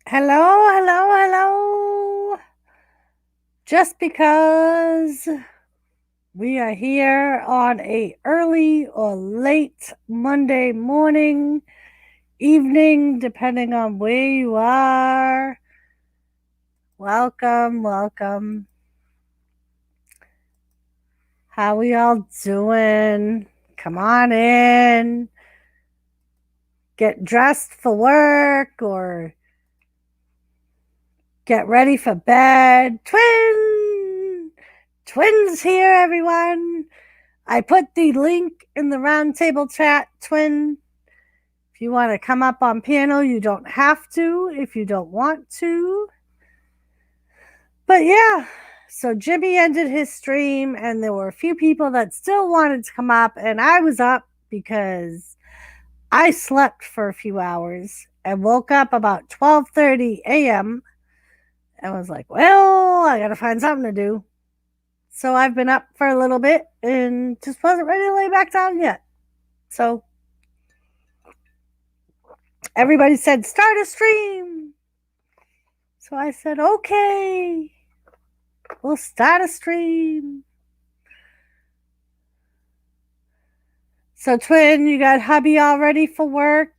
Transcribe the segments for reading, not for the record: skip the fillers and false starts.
Hello, hello, hello. Just because we are here on a early or late Monday morning, evening, depending on where you are. Welcome, welcome. How we all doing? Come on in. Get dressed for work or get ready for bed. Twins here, everyone. I put the link in the roundtable chat, Twin. If you want to come up on panel, you don't have to if you don't want to. But yeah, so Jimmy ended his stream, and there were a few people that still wanted to come up, and I was up because I slept for a few hours and woke up about 12:30 a.m. and was like, well, I got to find something to do. So I've been up for a little bit and just wasn't ready to lay back down yet. So everybody said, start a stream. So I said, okay, we'll start a stream. So, Twin, you got hubby all ready for work?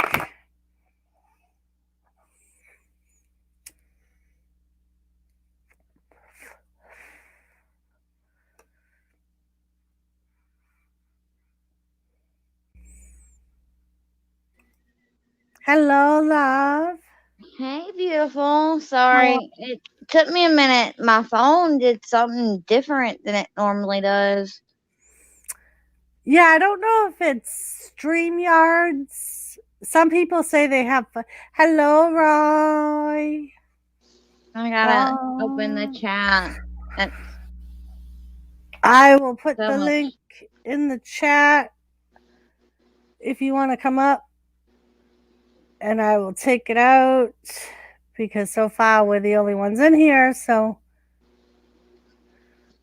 Hello, love. Hey, beautiful. Sorry, it took me a minute. My phone did something different than it normally does. Yeah, I don't know if it's StreamYards. Some people say they have. Hello, Roy. I gotta open the chat. I will put So the much. link in the chat if you want to come up, and I will take it out because so far we're the only ones in here. So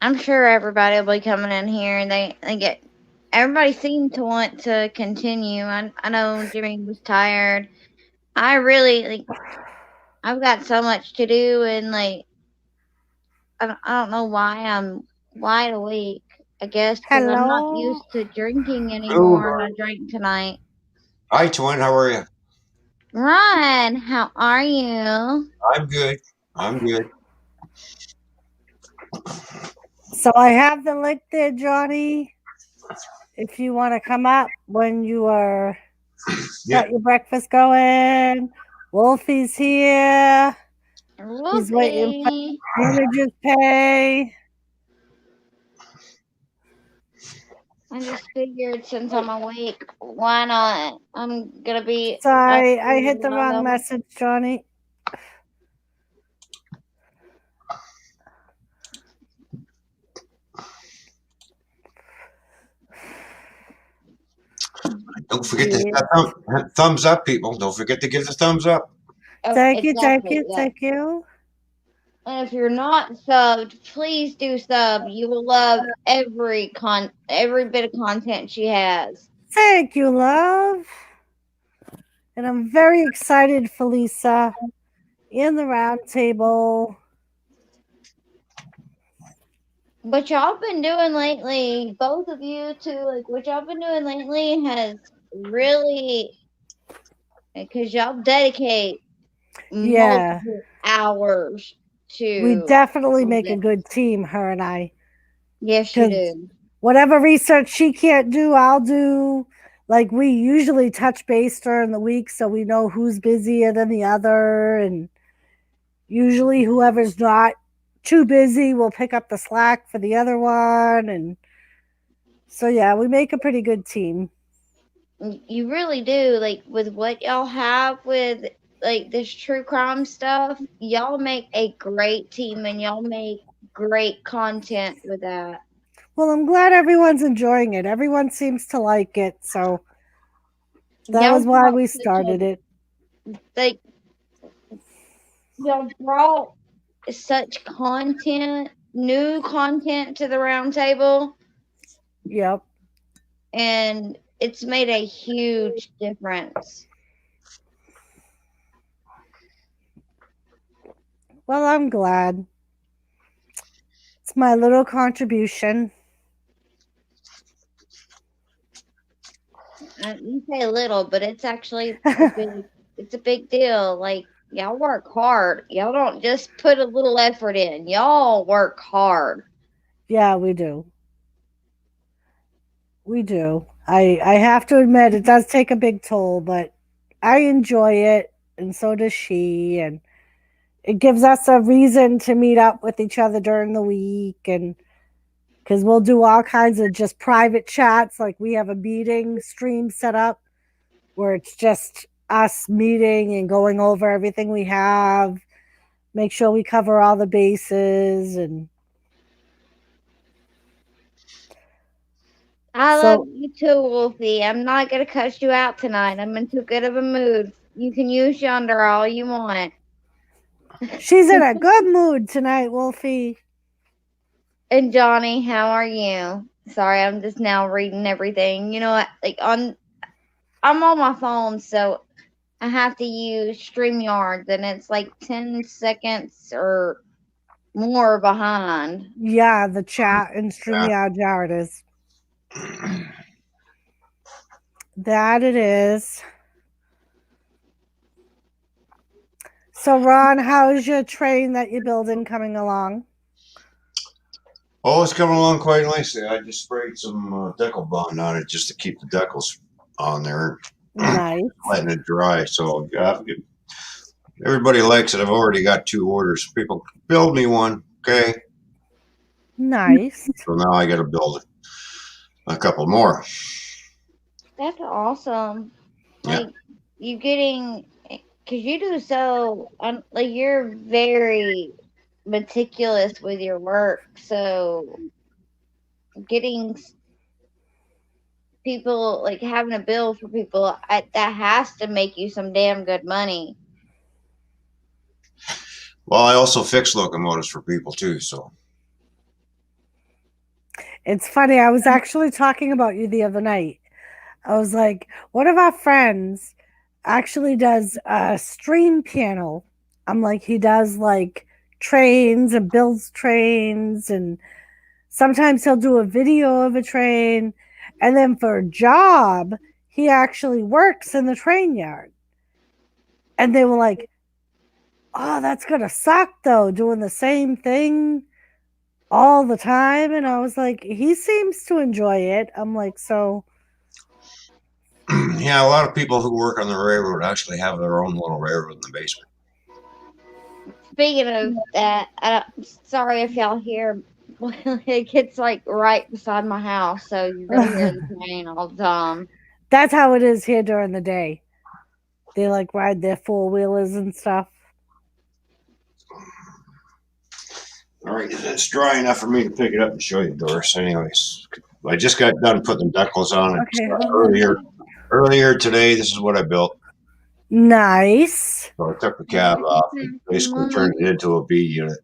I'm sure everybody will be coming in here, and they get. Everybody seemed to want to continue. I know Jimmy was tired. I really I've got so much to do, and I don't know why I'm wide awake. I guess because I'm not hello. used to drinking Hello. anymore, and I drank tonight. Hi, Twin. How are you? Ryan, how are you? I'm good. I'm good. So I have the link there, Johnny. If you want to come up when you are Yeah. got your breakfast going. Wolfie's here. He's waiting for Whoopee. manager's pay. I just figured since I'm awake, why not? I'm gonna be up Sorry, for I a hit the wrong while. message, Johnny. Don't forget to hit Yeah. that thumbs up, people. Don't forget to give the thumbs up. Oh, Thank you, thank exactly. you, Yeah. thank you. And if you're not subbed, please do sub. You will love every bit of content she has. Thank you, love. And I'm very excited for Lisa in the round table. What y'all been doing lately, both of you too, what y'all been doing lately has really, because y'all dedicate Yeah, multiple hours we to definitely all make a this. good team, her and I. Yes, you Because do. whatever research she can't do, I'll do. Like we usually touch base during the week so we know who's busier than the other. And usually whoever's not too busy will pick up the slack for the other one. And so, yeah, we make a pretty good team. You really do. Like with what y'all have with this true crime stuff, y'all make a great team and y'all make great content with that. Well, I'm glad everyone's enjoying it. Everyone seems to like it. So that Y'all was why brought we such a started it. like y'all brought such content, new content to the round table, Yep. and it's made a huge difference. Well, I'm glad. It's my little contribution. You say little, but it's actually a big. It's a big deal. Like y'all work hard. Y'all don't just put a little effort in. Y'all work hard. Yeah, we do. We do. I have to admit it does take a big toll, but I enjoy it and so does she, and it gives us a reason to meet up with each other during the week, and because we'll do all kinds of just private chats, like we have a meeting stream set up where it's just us meeting and going over everything we have, make sure we cover all the bases. And I So- love you too, Wolfie. I'm not gonna cuss you out tonight. I'm in too good of a mood. You can use yonder all you want. she's in a good mood tonight, Wolfie. And Johnny, how are you? Sorry, I'm just now reading everything. You know what? I'm on my phone, so I have to use StreamYard, and it's like 10 seconds or more behind. Yeah, the chat and StreamYard Jared is. That it is. So, Ron, how's your train that you're building coming along? Oh, it's coming along quite nicely. I just sprayed some decal bond on it just to keep the decals on there, Nice. letting it dry. So yeah, everybody likes it. I've already got 2 orders. People build me one, okay? Nice. So now I got to build a couple more. That's awesome. Yeah. Like, you getting, because you do so, like, you're very meticulous with your work. So, getting people, like, having a bill for people, that has to make you some damn good money. Well, I also fix locomotives for people too. So It's funny. I was actually talking about you the other night. I was like, one of our friends actually does a stream piano. I'm like, he does like trains and builds trains, and sometimes he'll do a video of a train. And then for a job, he actually works in the train yard. And they were like, oh, that's going to suck though, doing the same thing all the time. And I was like, he seems to enjoy it. I'm like, so. yeah, a lot of people who work on the railroad actually have their own little railroad in the basement. Speaking of that, sorry if y'all hear, it gets like right beside my house, so you're gonna hear the train all the time. That's how it is here during the day. They like ride their 4-wheelers and stuff. All right, it's dry enough for me to pick it up and show you, Doris. Anyways, I just got done putting the decals on it Okay. earlier today. This is what I built. Nice. So I took the cab off and basically turned it into a B unit.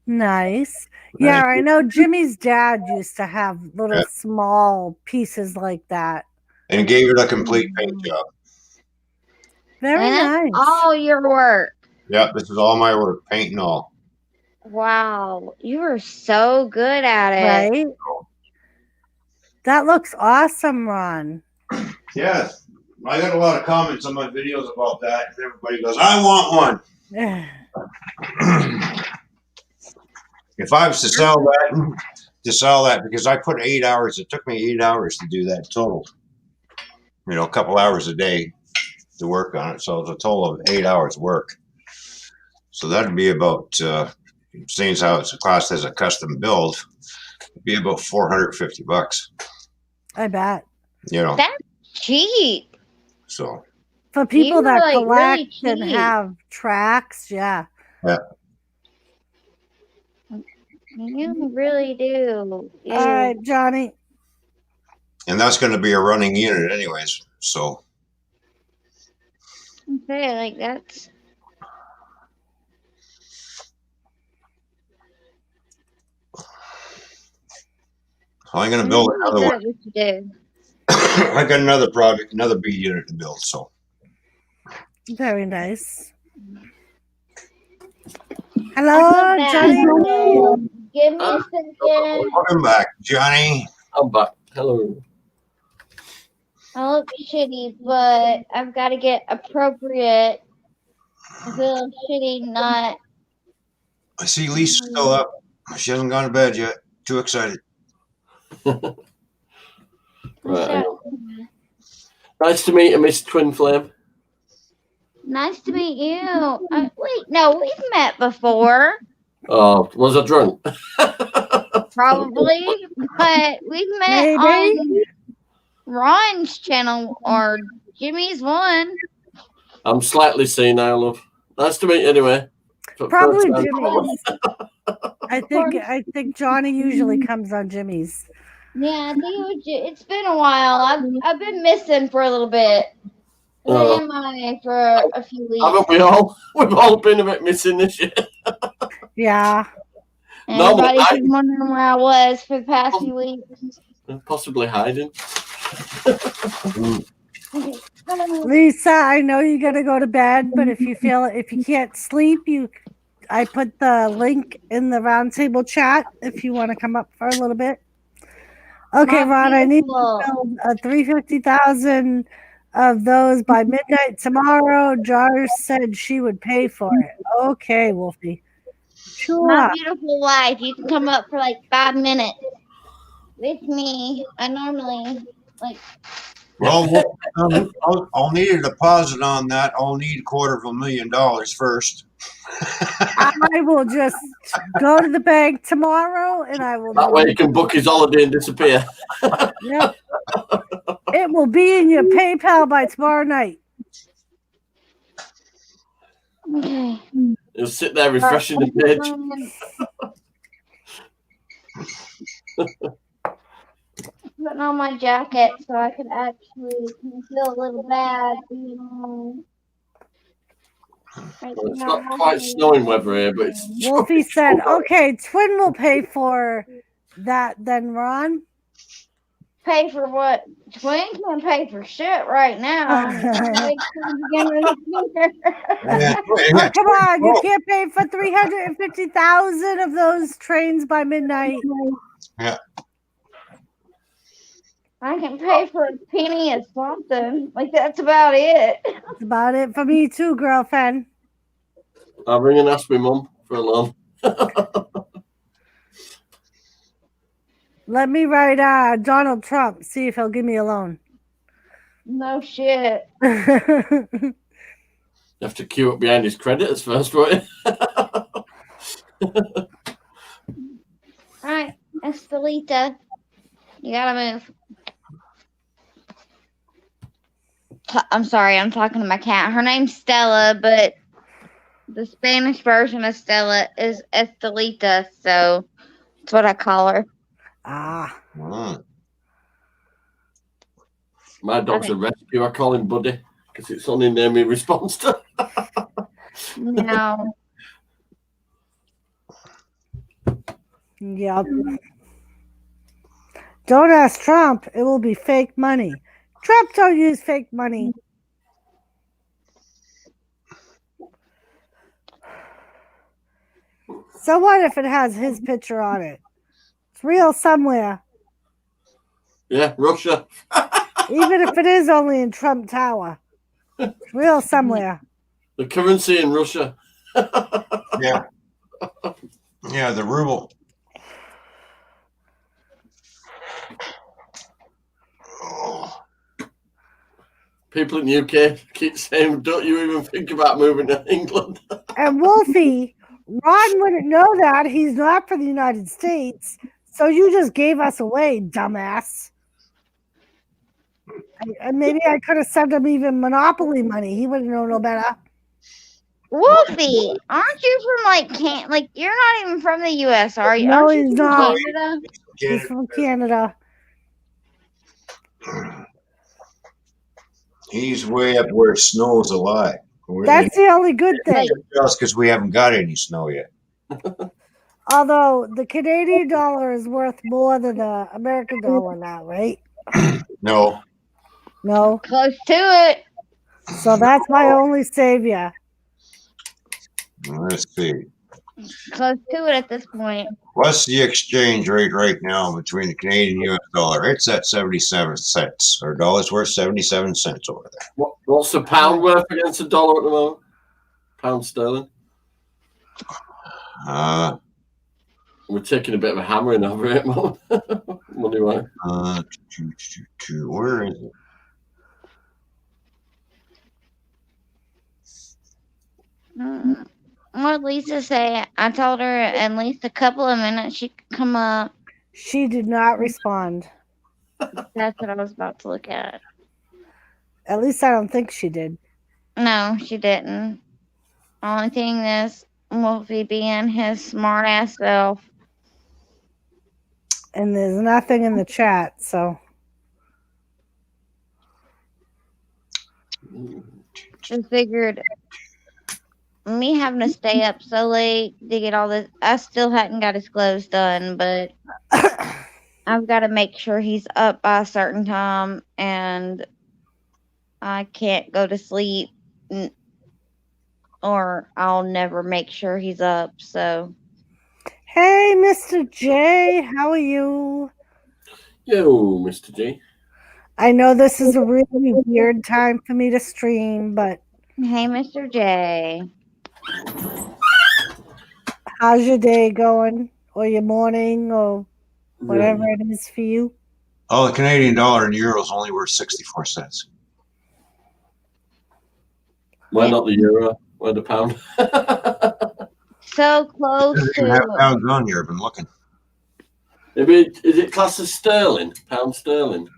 Nice. Yeah, I know Jimmy's dad used to have little small pieces like that. And gave it a complete paint job. Very And nice. all your work. Yeah, this is all my work, paint and all. Wow, you are so good at it. Right? That looks awesome, Ron. Yeah, I got a lot of comments on my videos about that. Everybody goes, I want one. If I was to sell that, because I put 8 hours, it took me 8 hours to do that total. You know, a couple hours a day to work on it. So it's a total of 8 hours work. So that'd be about, seeing as how it's classed as a custom build, it'd be about $450. I bet. You know, That's cheap. so. For people You that like really collect and cheap. have tracks, yeah. Yeah. You really do. All right, Johnny. And that's going to be a running unit anyways. So. Okay, like that's. So I'm going to build another one. What you do. I got another project, another B unit to build. So. Very nice. Hello, back. Johnny. So give me a second. Welcome back, Johnny. I'm back. Hello. I look shitty, but I've got to get appropriate. I feel shitty, not. I see Lisa's still up. She hasn't gone to bed yet. Too excited. Right, hang on. Nice to meet you, Miss Twin Flame. Nice to meet you. Wait, no, we've met before. Oh, was I drunk? Probably, but we've met Maybe. on Ron's channel or Jimmy's one. I'm slightly senile, love. Nice to meet you anyway. Probably First time. Jimmy's. I think Johnny usually comes on Jimmy's. Yeah, I think it's been a while. I've been missing for a little bit. Oh. Been MIA for a few weeks. Haven't we all? We've all been a bit missing this year. Yeah. And No, but everybody's been wondering where I was for the past few weeks. Possibly hiding. Lisa, I know you gotta go to bed, but if you can't sleep, I put the link in the roundtable chat if you want to come up for a little bit. Okay, My Ron, I need beautiful. to build 350,000 of those by midnight tomorrow. Jar said she would pay for it. Okay, Wolfie. Sure. My beautiful wife, you can come up for like 5 minutes with me. I normally Well, I'll need a deposit on that. I'll need $250,000 first. I will just go to the bank tomorrow and I will. That way you can book his holiday and disappear. Yep. It will be in your PayPal by tomorrow night. okay. He'll sit there refreshing the page. Putting on my jacket so I can actually feel a little bad being on. Right Well, it's now, not quite snowing weather here, but it's Wolfie said, okay, Twin will pay for that then, Ron. pay for what? Twin can't pay for shit right now. Yeah, Oh, come on. You can't pay for 350,000 of those trains by midnight. I can pay for a penny or something. Like, that's about it. That's about it for me too, girlfriend. I'll ring and ask my mum for a loan. Let me write Donald Trump, see if he'll give me a loan. No shit. You have to queue up behind his creditors first, won't you? Alright, Estelita. You gotta move. I'm sorry, I'm talking to my cat. Her name's Stella, but the Spanish version of Stella is Estelita, so that's what I call her. My dog's a rescue. I call him Buddy because it's the only name he responds to. No. Yep. Don't ask Trump. It will be fake money. Trump don't use fake money. So what if it has his picture on it? It's real somewhere. Yeah, Russia. Even if it is only in Trump Tower. It's real somewhere. The currency in Russia. Yeah. Yeah, the ruble. Oh. People in the UK keep saying, don't you even think about moving to England? And Wolfie, Ron wouldn't know that. He's not from the United States. So you just gave us away, dumbass. And maybe I could have sent him even Monopoly money. He wouldn't know no better. Wolfie, aren't you from you're not even from the US, are you? No, Aren't you he's from not. Canada? He's from Canada. He's way up where it snows a lot. That's the only good thing. Just because we haven't got any snow yet. Although the Canadian dollar is worth more than the American dollar now, right? No. No. Close to it. So that's my only savior. Let's see. close to it at this point. What's the exchange rate right now between the Canadian and US dollar? It's at 77 cents. Our dollar's worth 77 cents over there. What's the pound worth against the dollar at the moment? Pound sterling. We're taking a bit of a hammering over it, money wise. Where is it? What did Lisa say? I told her at least a couple of minutes she could come up. She did not respond. That's what I was about to look at. At least I don't think she did. No, she didn't. Only thing is Wolfie being his smart ass self. And there's nothing in the chat, so. Just figured me having to stay up so late to get all this. I still hadn't got his clothes done, but I've got to make sure he's up by a certain time, and I can't go to sleep, or I'll never make sure he's up. So, Hey, Mr. J, how are you? Yo, Mr. G. I know this is a really weird time for me to stream, but hey, Mr. J. how's your day going? Or your morning, or whatever it is for you? Oh, the Canadian dollar and euro is only worth 64 cents. Why not the euro? Why the pound? So close Doesn't even have to. pounds on here. I've been looking. Maybe is it classed as sterling? Pound sterling?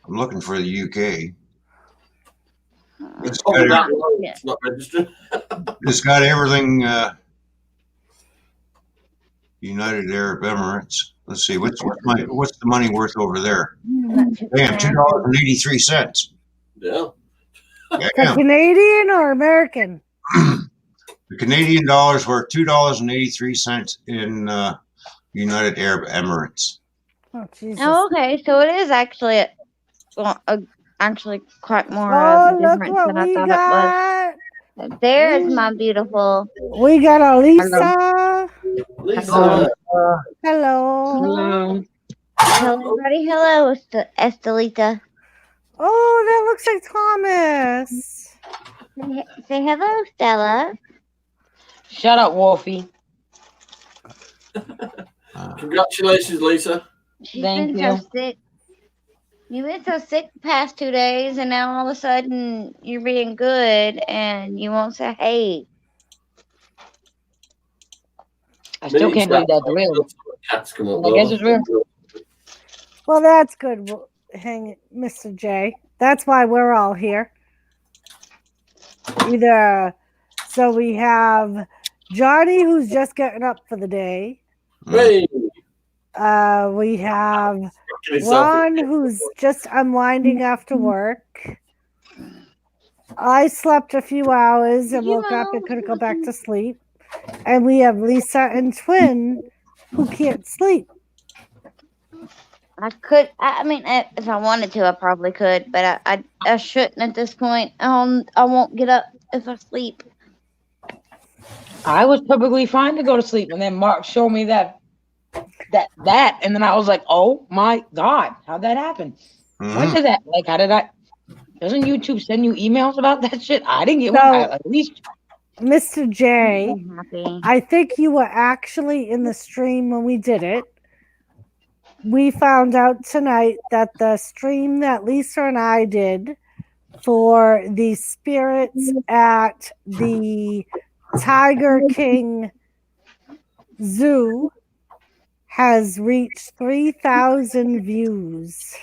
I'm looking for the UK. It's Oh, got, that one, it's not registered. it's got everything. United Arab Emirates. Let's see. What's the money worth over there? Damn, $2.83. Yeah. Damn. Canadian or American? The Canadian dollar's worth $2.83 in United Arab Emirates. Oh, Jesus. Oh, okay, so it is actually actually quite more Oh, of a look difference what than I we thought got. it was. There is my beautiful. We got a Lisa. Lisa. Hello. Hello, everybody. Hello, Estelita. Oh, that looks like Thomas. Say hello, Stella. Shut up, Wolfie. Congratulations, Lisa. She's Thank been so sick. You've been so sick the past 2 days, and now all of a sudden you're being good, and you won't say hey. I still can't believe that's real. Cats come up. I guess it's real. Well, that's good. Hang it, Mr. J. That's why we're all here. So we have Johnny, who's just getting up for the day. Hey. We have Ron, who's just unwinding after work. I slept a few hours and woke up and couldn't go back to sleep. And we have Lisa and Twin, who can't sleep. I could. I mean, if I wanted to, I probably could, but I shouldn't at this point. I won't get up if I sleep. I was perfectly fine to go to sleep, and then Mark showed me that, and then I was like, "Oh my God, how'd that happen? When did that? Like, how did I? Doesn't YouTube send you emails about that shit? I didn't get one. At least." Mr. J, I'm happy. I think you were actually in the stream when we did it. We found out tonight that the stream that Lisa and I did for the spirits at the Tiger King Zoo has reached 3,000 views.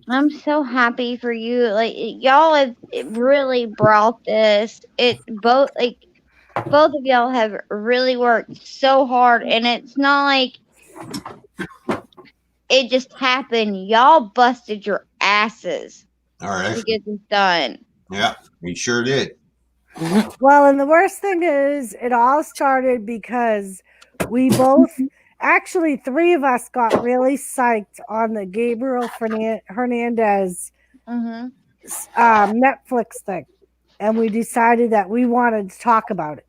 I'm so happy for you. Like, y'all have really brought this. Both of y'all have really worked so hard, and it's not like it just happened. Y'all busted your asses All right. to get this done. Yeah, he sure did. Well, and the worst thing is, it all started because we both, actually, 3 of us got really psyched on the Gabriel Hernandez Netflix thing. And we decided that we wanted to talk about it.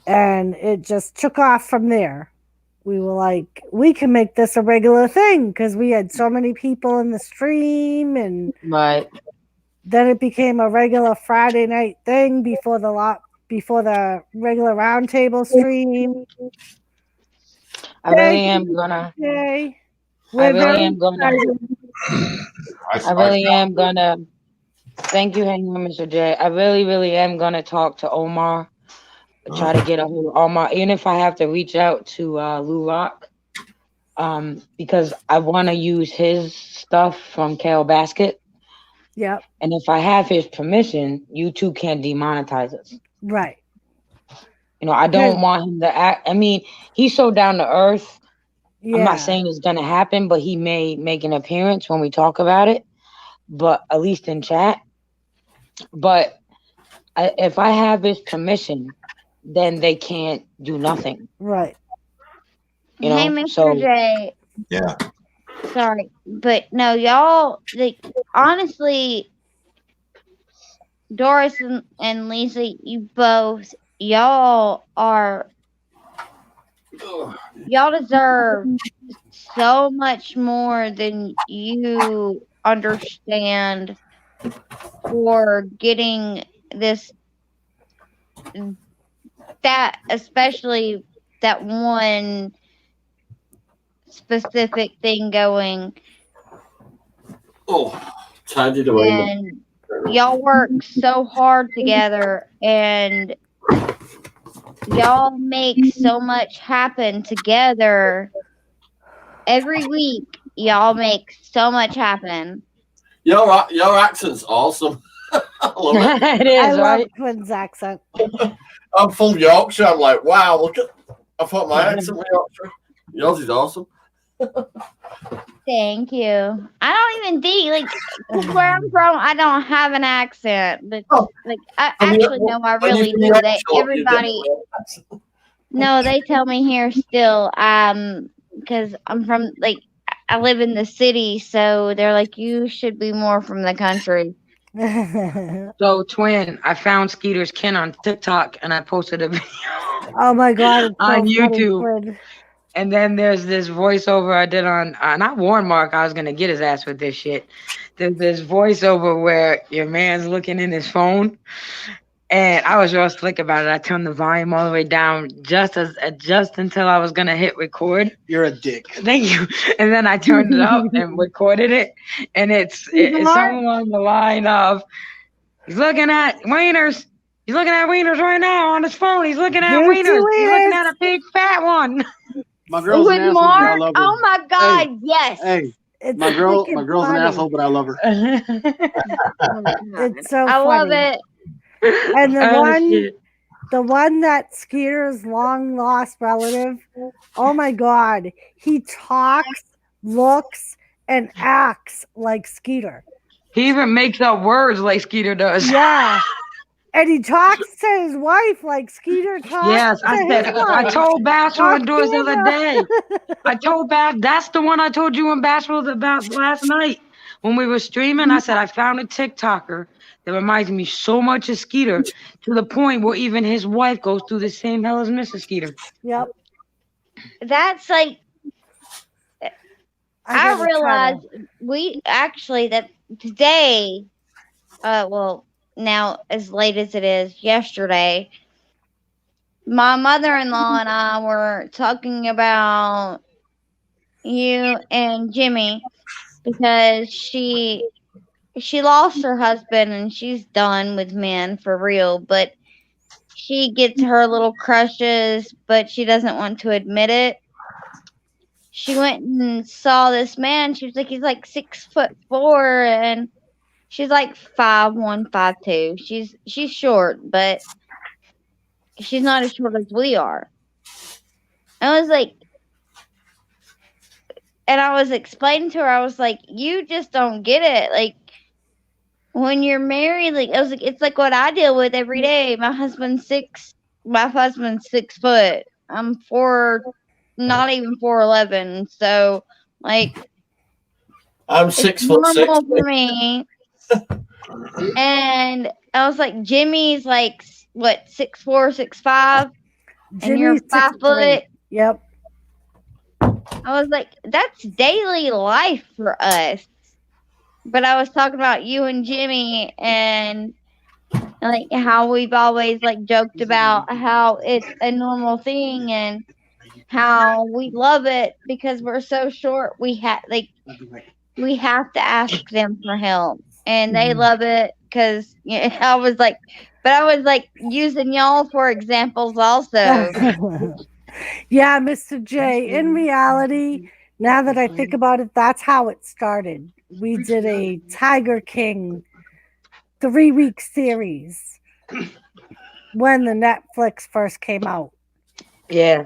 And it just took off from there. We were like, we can make this a regular thing because we had so many people in the stream, and Right. then it became a regular Friday night thing before the regular roundtable stream. I really am gonna. Yay. I We're really very am gonna. excited. I really am gonna. Thank you, Mr. J. I really am gonna talk to Omar. Try to get a hold of Omar, even if I have to reach out to Lou Rock, because I want to use his stuff from Kale Basket. Yep. And if I have his permission, YouTube can't demonetize us. Right. You know, I don't want him to act. I mean, he's so down to earth. Yeah. I'm not saying it's gonna happen, but he may make an appearance when we talk about it. But at least in chat. But if I have his permission, then they can't do nothing. Right. You know? Hey, Mr. So, J. Yeah. Sorry, but no, y'all. Like, honestly, Doris and Lisa, y'all deserve so much more than you understand for getting this, that, especially that one specific thing going. Oh, tied it away. And y'all work so hard together, and y'all make so much happen together every week. Y'all make so much happen. Your accent's awesome. I love it. it is, I love right? Quinn's accent. I'm full Yorkshire. I'm like, wow, look at. I thought my accent was Yorkshire. Yours is awesome. Thank you. I don't even think, like, 'cause where I'm from, I don't have an accent. But like, I actually no, I really do. They everybody. No, they tell me here still. Because I'm from, like, I live in the city, so they're like, you should be more from the country. So, Twin, I found Skeeter's kin on TikTok, and I posted a video Oh my God. It's so on funny, YouTube. Quinn. And then there's this voiceover I did on, and I warned Mark I was going to get his ass with this shit. There's this voiceover where your man's looking in his phone, and I was real slick about it. I turned the volume all the way down just until I was going to hit record. You're a dick. Thank you. And then I turned it up and recorded it, and it's something along the line of, he's looking at wieners. He's looking at wieners right now on his phone. He's looking at Juicy wieners. He's looking wieners. at a big fat one. My girl's With an asshole, but I Mark, love her. oh my God, yes. Hey, It's my girl's freaking an funny. asshole, but I love her. It's so I love funny. it. And the Oh, one, shit. the one that Skeeter's long lost relative, oh my God, he talks, looks, and acts like Skeeter. He even makes up words like Skeeter does. Yeah. And he talks to his wife like Skeeter talks Yes, to I said. his I wife. told Bashful Talk and Doris the other day. camera. I told Bash. That's the one I told you and Bashful about last night when we were streaming. I said I found a TikToker that reminds me so much of Skeeter, to the point where even his wife goes through the same hell as Mrs. Skeeter. Yep. That's like, I gotta try realized we actually that today, well, now as late as it is, yesterday, my mother-in-law and I were talking about you and Jimmy, because she lost her husband and she's done with men for real, but she gets her little crushes, but she doesn't want to admit it. She went and saw this man. She was like, he's like 6'4", and she's like 5'1", 5'2". She's short, but she's not as short as we are. I was like, and I was explaining to her, I was like, you just don't get it. Like, when you're married, like, I was like, it's like what I deal with every day. My husband's 6 foot. I'm not even 4'11". So, like, I'm it's 6'6". normal for me. And I was like, Jimmy's like, what, 6'4", 6'5", and you're Jimmy's 5 6'3". foot. Yep. I was like, that's daily life for us. But I was talking about you and Jimmy and like how we've always like joked about how it's a normal thing and how we love it because we're so short. We have to ask them for help, and they Mhm. love it because I was like, but I was like using y'all for examples also. Yeah, Mr. J. In reality, now that I think about it, that's how it started. We did a Tiger King 3-week series when the Netflix first came out. Yeah.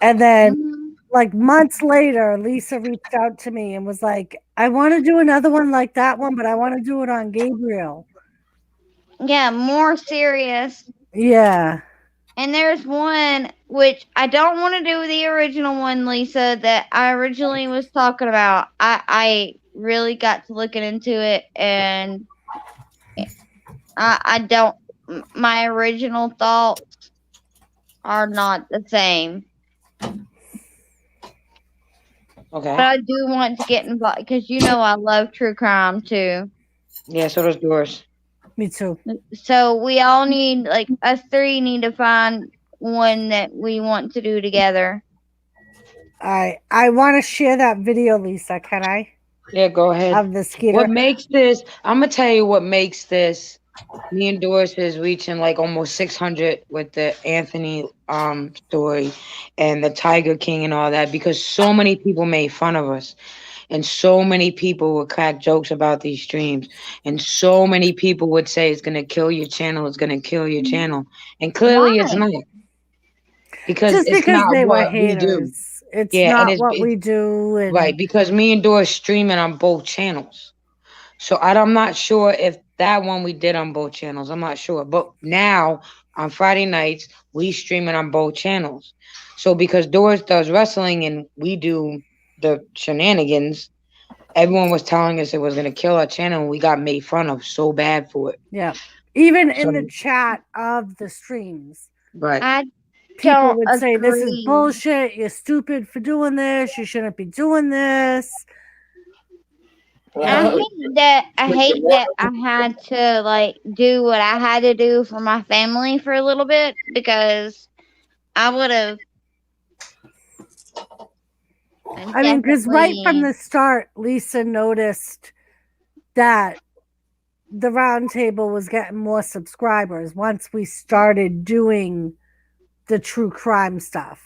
And then, Mhm. like months later, Lisa reached out to me and was like, I want to do another one like that one, but I want to do it on Gabriel. Yeah, more serious. Yeah. And there's one which I don't want to do the original one, Lisa, that I originally was talking about. I really got to looking into it, and I don't. My original thoughts are not the same. Okay. But I do want to get involved because I love true crime too. Yeah, so does yours. Me too. So we all need, like, us three need to find one that we want to do together. I want to share that video, Lisa. Can I? Yeah, go ahead. Of the Skeeter. What makes this? I'm gonna tell you what makes this. Me and Doris is reaching like almost 600 with the Anthony story and the Tiger King and all that because so many people made fun of us. And so many people would crack jokes about these streams. And so many people would say it's going to kill your channel. It's going to kill your channel. And clearly it's Why? not. Because Just it's because not they were what we do. haters. It's Yeah, and not what we do. And right. Because me and Doris streaming on both channels. So I'm not sure if that one we did on both channels. I'm not sure. But now on Friday nights, we streaming on both channels. So because Doris does wrestling and we do the shenanigans, everyone was telling us it was going to kill our channel, and we got made fun of so bad for it. yeah, even in So- the chat of the streams, Right. I people don't would say, "This is agree. bullshit. You're stupid for doing this. You shouldn't be doing this." I hate that I had to like do what I had to do for my family for a little bit because I would have. I mean, because right from the start, Lisa noticed that the round table was getting more subscribers once we started doing the true crime stuff.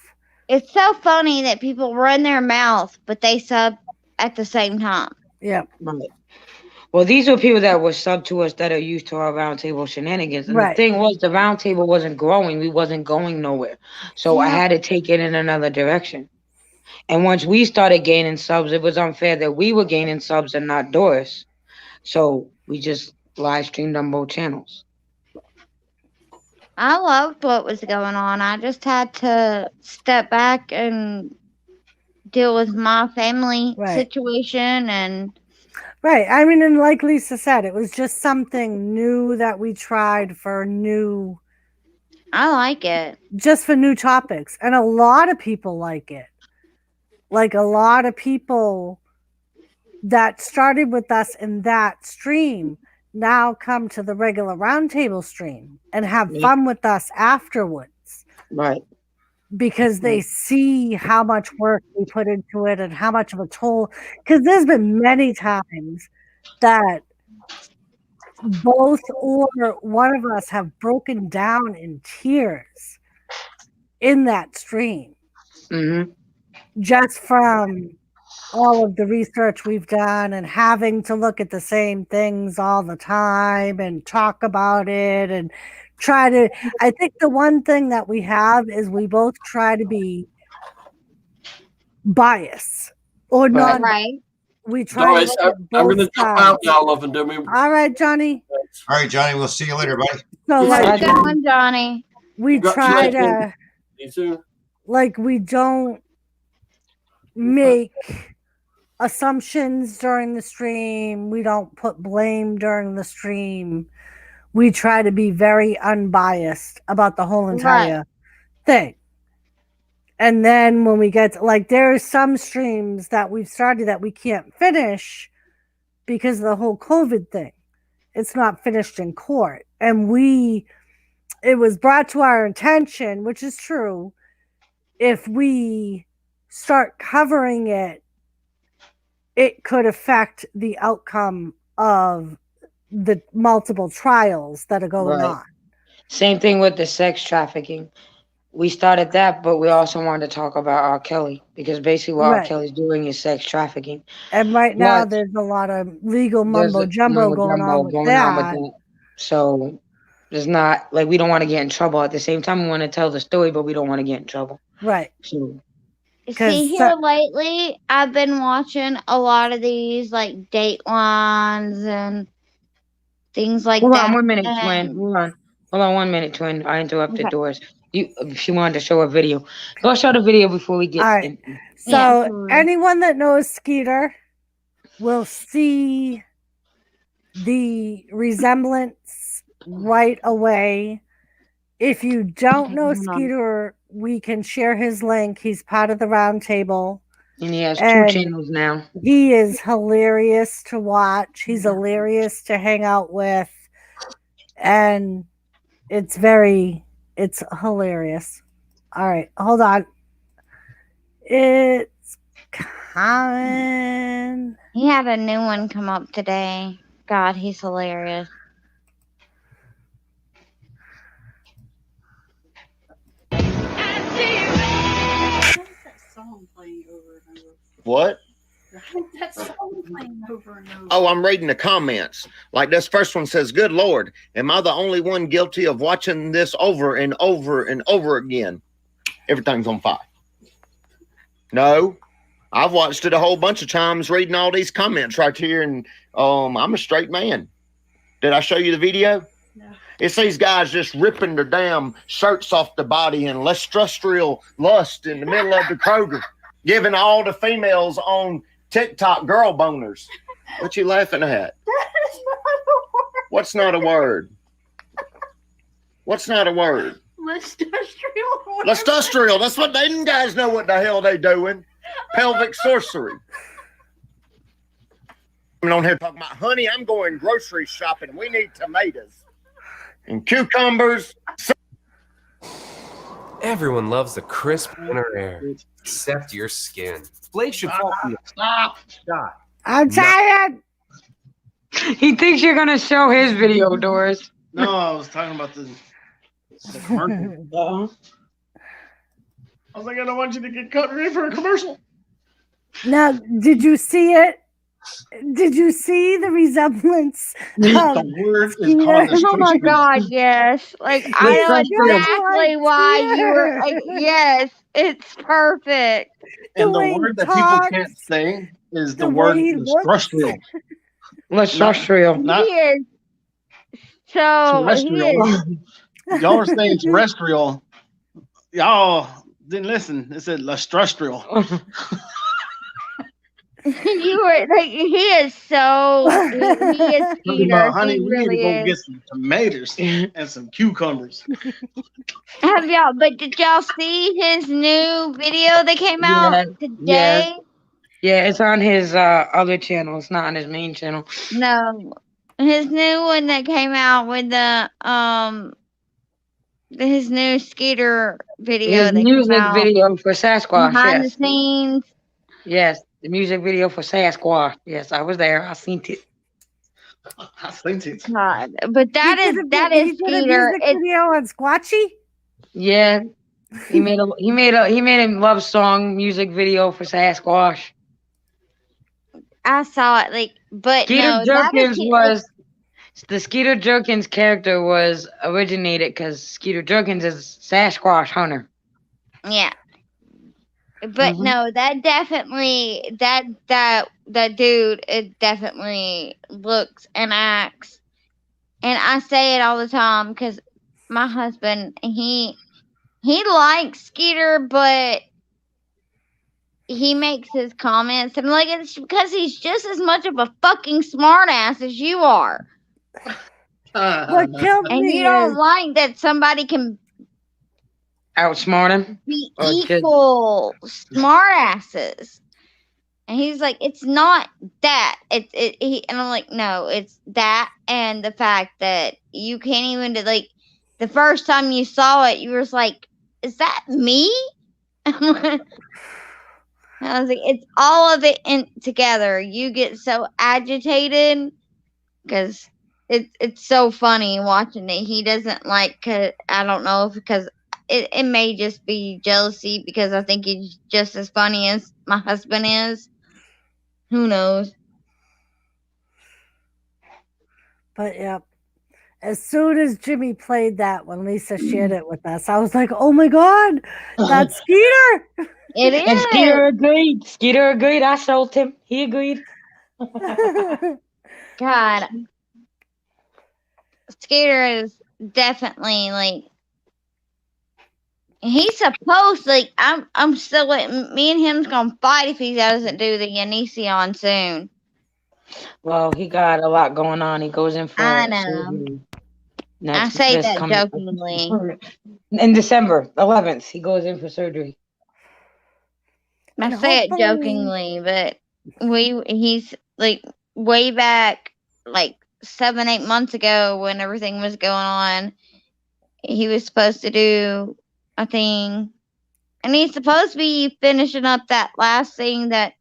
It's so funny that people run their mouth, but they sub at the same time. Yeah. Right. Well, these were people that were sub to us that are used to our roundtable shenanigans. And Right. the thing was, the roundtable wasn't growing. We wasn't going nowhere. So I had to take it in another direction. And once we started gaining subs, it was unfair that we were gaining subs and not Doris. So we just live streamed on both channels. I loved what was going on. I just had to step back and deal with my family situation and right. I mean, and like Lisa said, it was just something new that we tried for new. I like it. Just for new topics. And a lot of people like it. Like a lot of people that started with us in that stream now come to the regular roundtable stream and have fun with us afterwards. Right. Because they see how much work we put into it and how much of a toll. Because there's been many times that both or one of us have broken down in tears in that stream. Mm-hmm. Just from all of the research we've done and having to look at the same things all the time and talk about it and try to. I think the one thing that we have is we both try to be biased or not. Right. We try Doris, to look at I'm both going to jump sides. out now, love, and do me. All right, Johnny. All right, Johnny, we'll see you later, buddy. So Have a like good one, Johnny. we try to You too. like we don't make assumptions during the stream. We don't put blame during the stream. We try to be very unbiased about the whole entire thing. And then when we get to, like, there's some streams that we've started that we can't finish because of the whole COVID thing. It's not finished in court. And it was brought to our attention, which is true, if we start covering it, it could affect the outcome of the multiple trials that are going Right. on. Same thing with the sex trafficking. We started that, but we also wanted to talk about R. Kelly because basically what R. Right. Kelly's doing is sex trafficking. And right now, But there's a lot of legal there's mumbo a jumbo going on with that. So there's not like we don't want to get in trouble. At the same time, we want to tell the story, but we don't want to get in trouble. Right. So See, here lately, I've been watching a lot of these like Datelines and things like hold that. on 1 minute, and- twin. Hold on 1 minute, twin. I interrupted Okay. Doris. She wanted to show a video. Go show the video before we get All right. in. So Yeah. anyone that knows Skeeter will see the resemblance right away. If you don't know Hold on. Skeeter, we can share his link. He's part of the round table. And he has And- 2 channels now. He is hilarious to watch. He's hilarious to hang out with. And it's hilarious. All right, hold on. It's coming. He had a new one come up today. God, he's hilarious. What? That song playing over and over. Oh, I'm reading the comments. Like this first one says, "Good Lord, am I the only one guilty of watching this over and over and over again? Everything's on fire." No, I've watched it a whole bunch of times, reading all these comments right here, and I'm a straight man. Did I show you the video? No. It's these guys just ripping their damn shirts off the body and industrial lust in the middle of the Kroger, giving all the females on TikTok girl boners. What you laughing at? That is not a word. What's not a word? What's not a word? Industrial. Industrial. That's what they guys know what the hell they doing. Pelvic sorcery. I'm on here talking about, honey, I'm going grocery shopping. We need tomatoes and cucumbers. Everyone loves the crisp winter air, except your skin. Blade should fall from the Stop. shot. I'm tired. He thinks you're gonna show his video, Doris. No, I was talking about the commercial. Uh-huh. I was like, I don't want you to get cut ready for a commercial. Now, did you see it? Did you see the resemblance? The word is called Oh my industrial. God, yes. Like, I know Industrial. exactly why you were like, yes, it's perfect. And The way the he word that people talks, can't say is the the word way he looks. industrial. Industrial. Not He is so he terrestrial. is Y'all were saying terrestrial. Y'all didn't listen. It said industrial. you were like he is so he is Talking Skeeter. about, honey, He we need to really go is. get some tomatoes and some cucumbers. Have y'all? But did y'all see his new video that came out Yeah, today? Yeah, it's on his other channel. It's not on his main channel. No, his new one that came out with his new Skeeter video. His that music came out video for Sasquatch. behind Yes. the scenes. Yes, the music video for Sasquatch. Yes, I was there. I seen it. I think it's God, but that He is did a- that he is did a Skeeter. music It's video on Squatchy. Yeah, he made a love song music video for Sasquatch. I saw it like, but Skeeter no, that Jerkins is was the Skeeter Jerkins character was originated because Skeeter Jerkins is Sasquatch hunter. yeah. But Mhm. no, that definitely that dude it definitely looks and acts, and I say it all the time because my husband he likes Skeeter, but he makes his comments and like it's because he's just as much of a fucking smartass as you are, What killed and me you don't is like that somebody can Outsmart him. be Oh, good. equal smartasses. And he's like, it's not that. And I'm like, no, it's that and the fact that you can't even like the first time you saw it, you were just like, is that me? I was like, it's all of it in together. You get so agitated because it's so funny watching it. He doesn't like. I don't know if because it may just be jealousy because I think he's just as funny as my husband is. Who knows? But yeah, as soon as Jimmy played that when Lisa shared it with us, I was like, oh my God, that's Skeeter. It is. And Skeeter agreed. Skeeter agreed. I sold him. He agreed. God, Skeeter is definitely like he's supposed like I'm still me and him's gonna fight if he doesn't do the Onision soon. Well, he got a lot going on. He goes in for I know. surgery I say this that coming- jokingly. In December 11th, he goes in for surgery. I And say it hopefully- jokingly, but he's like way back like 7-8 months ago when everything was going on, he was supposed to do a thing, and he's supposed to be finishing up that last thing, that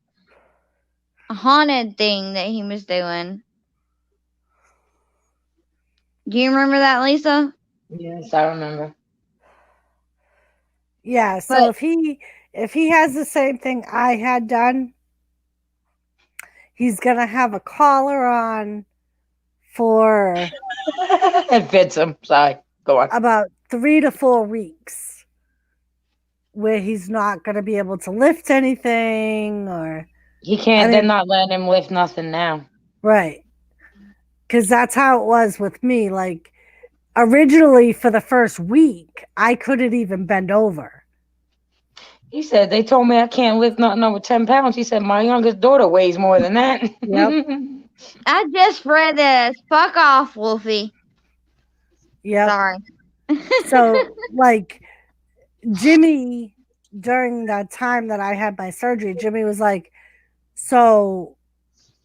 haunted thing that he was doing. Do you remember that, Lisa? Yes, I remember. Yeah, so But- if he has the same thing I had done, he's gonna have a collar on for It fits him. Sorry. Go on. about 3 to 4 weeks, where he's not gonna be able to lift anything or He can't. I They're mean- not letting him lift nothing now. right. Because that's how it was with me. Like originally for the first week, I couldn't even bend over. He said, they told me I can't lift nothing over 10 pounds. He said, my youngest daughter weighs more than that. Yep. I just read this. Fuck off, Wolfie. Yep. Sorry. So like Jimmy, during the time that I had my surgery, Jimmy was like, so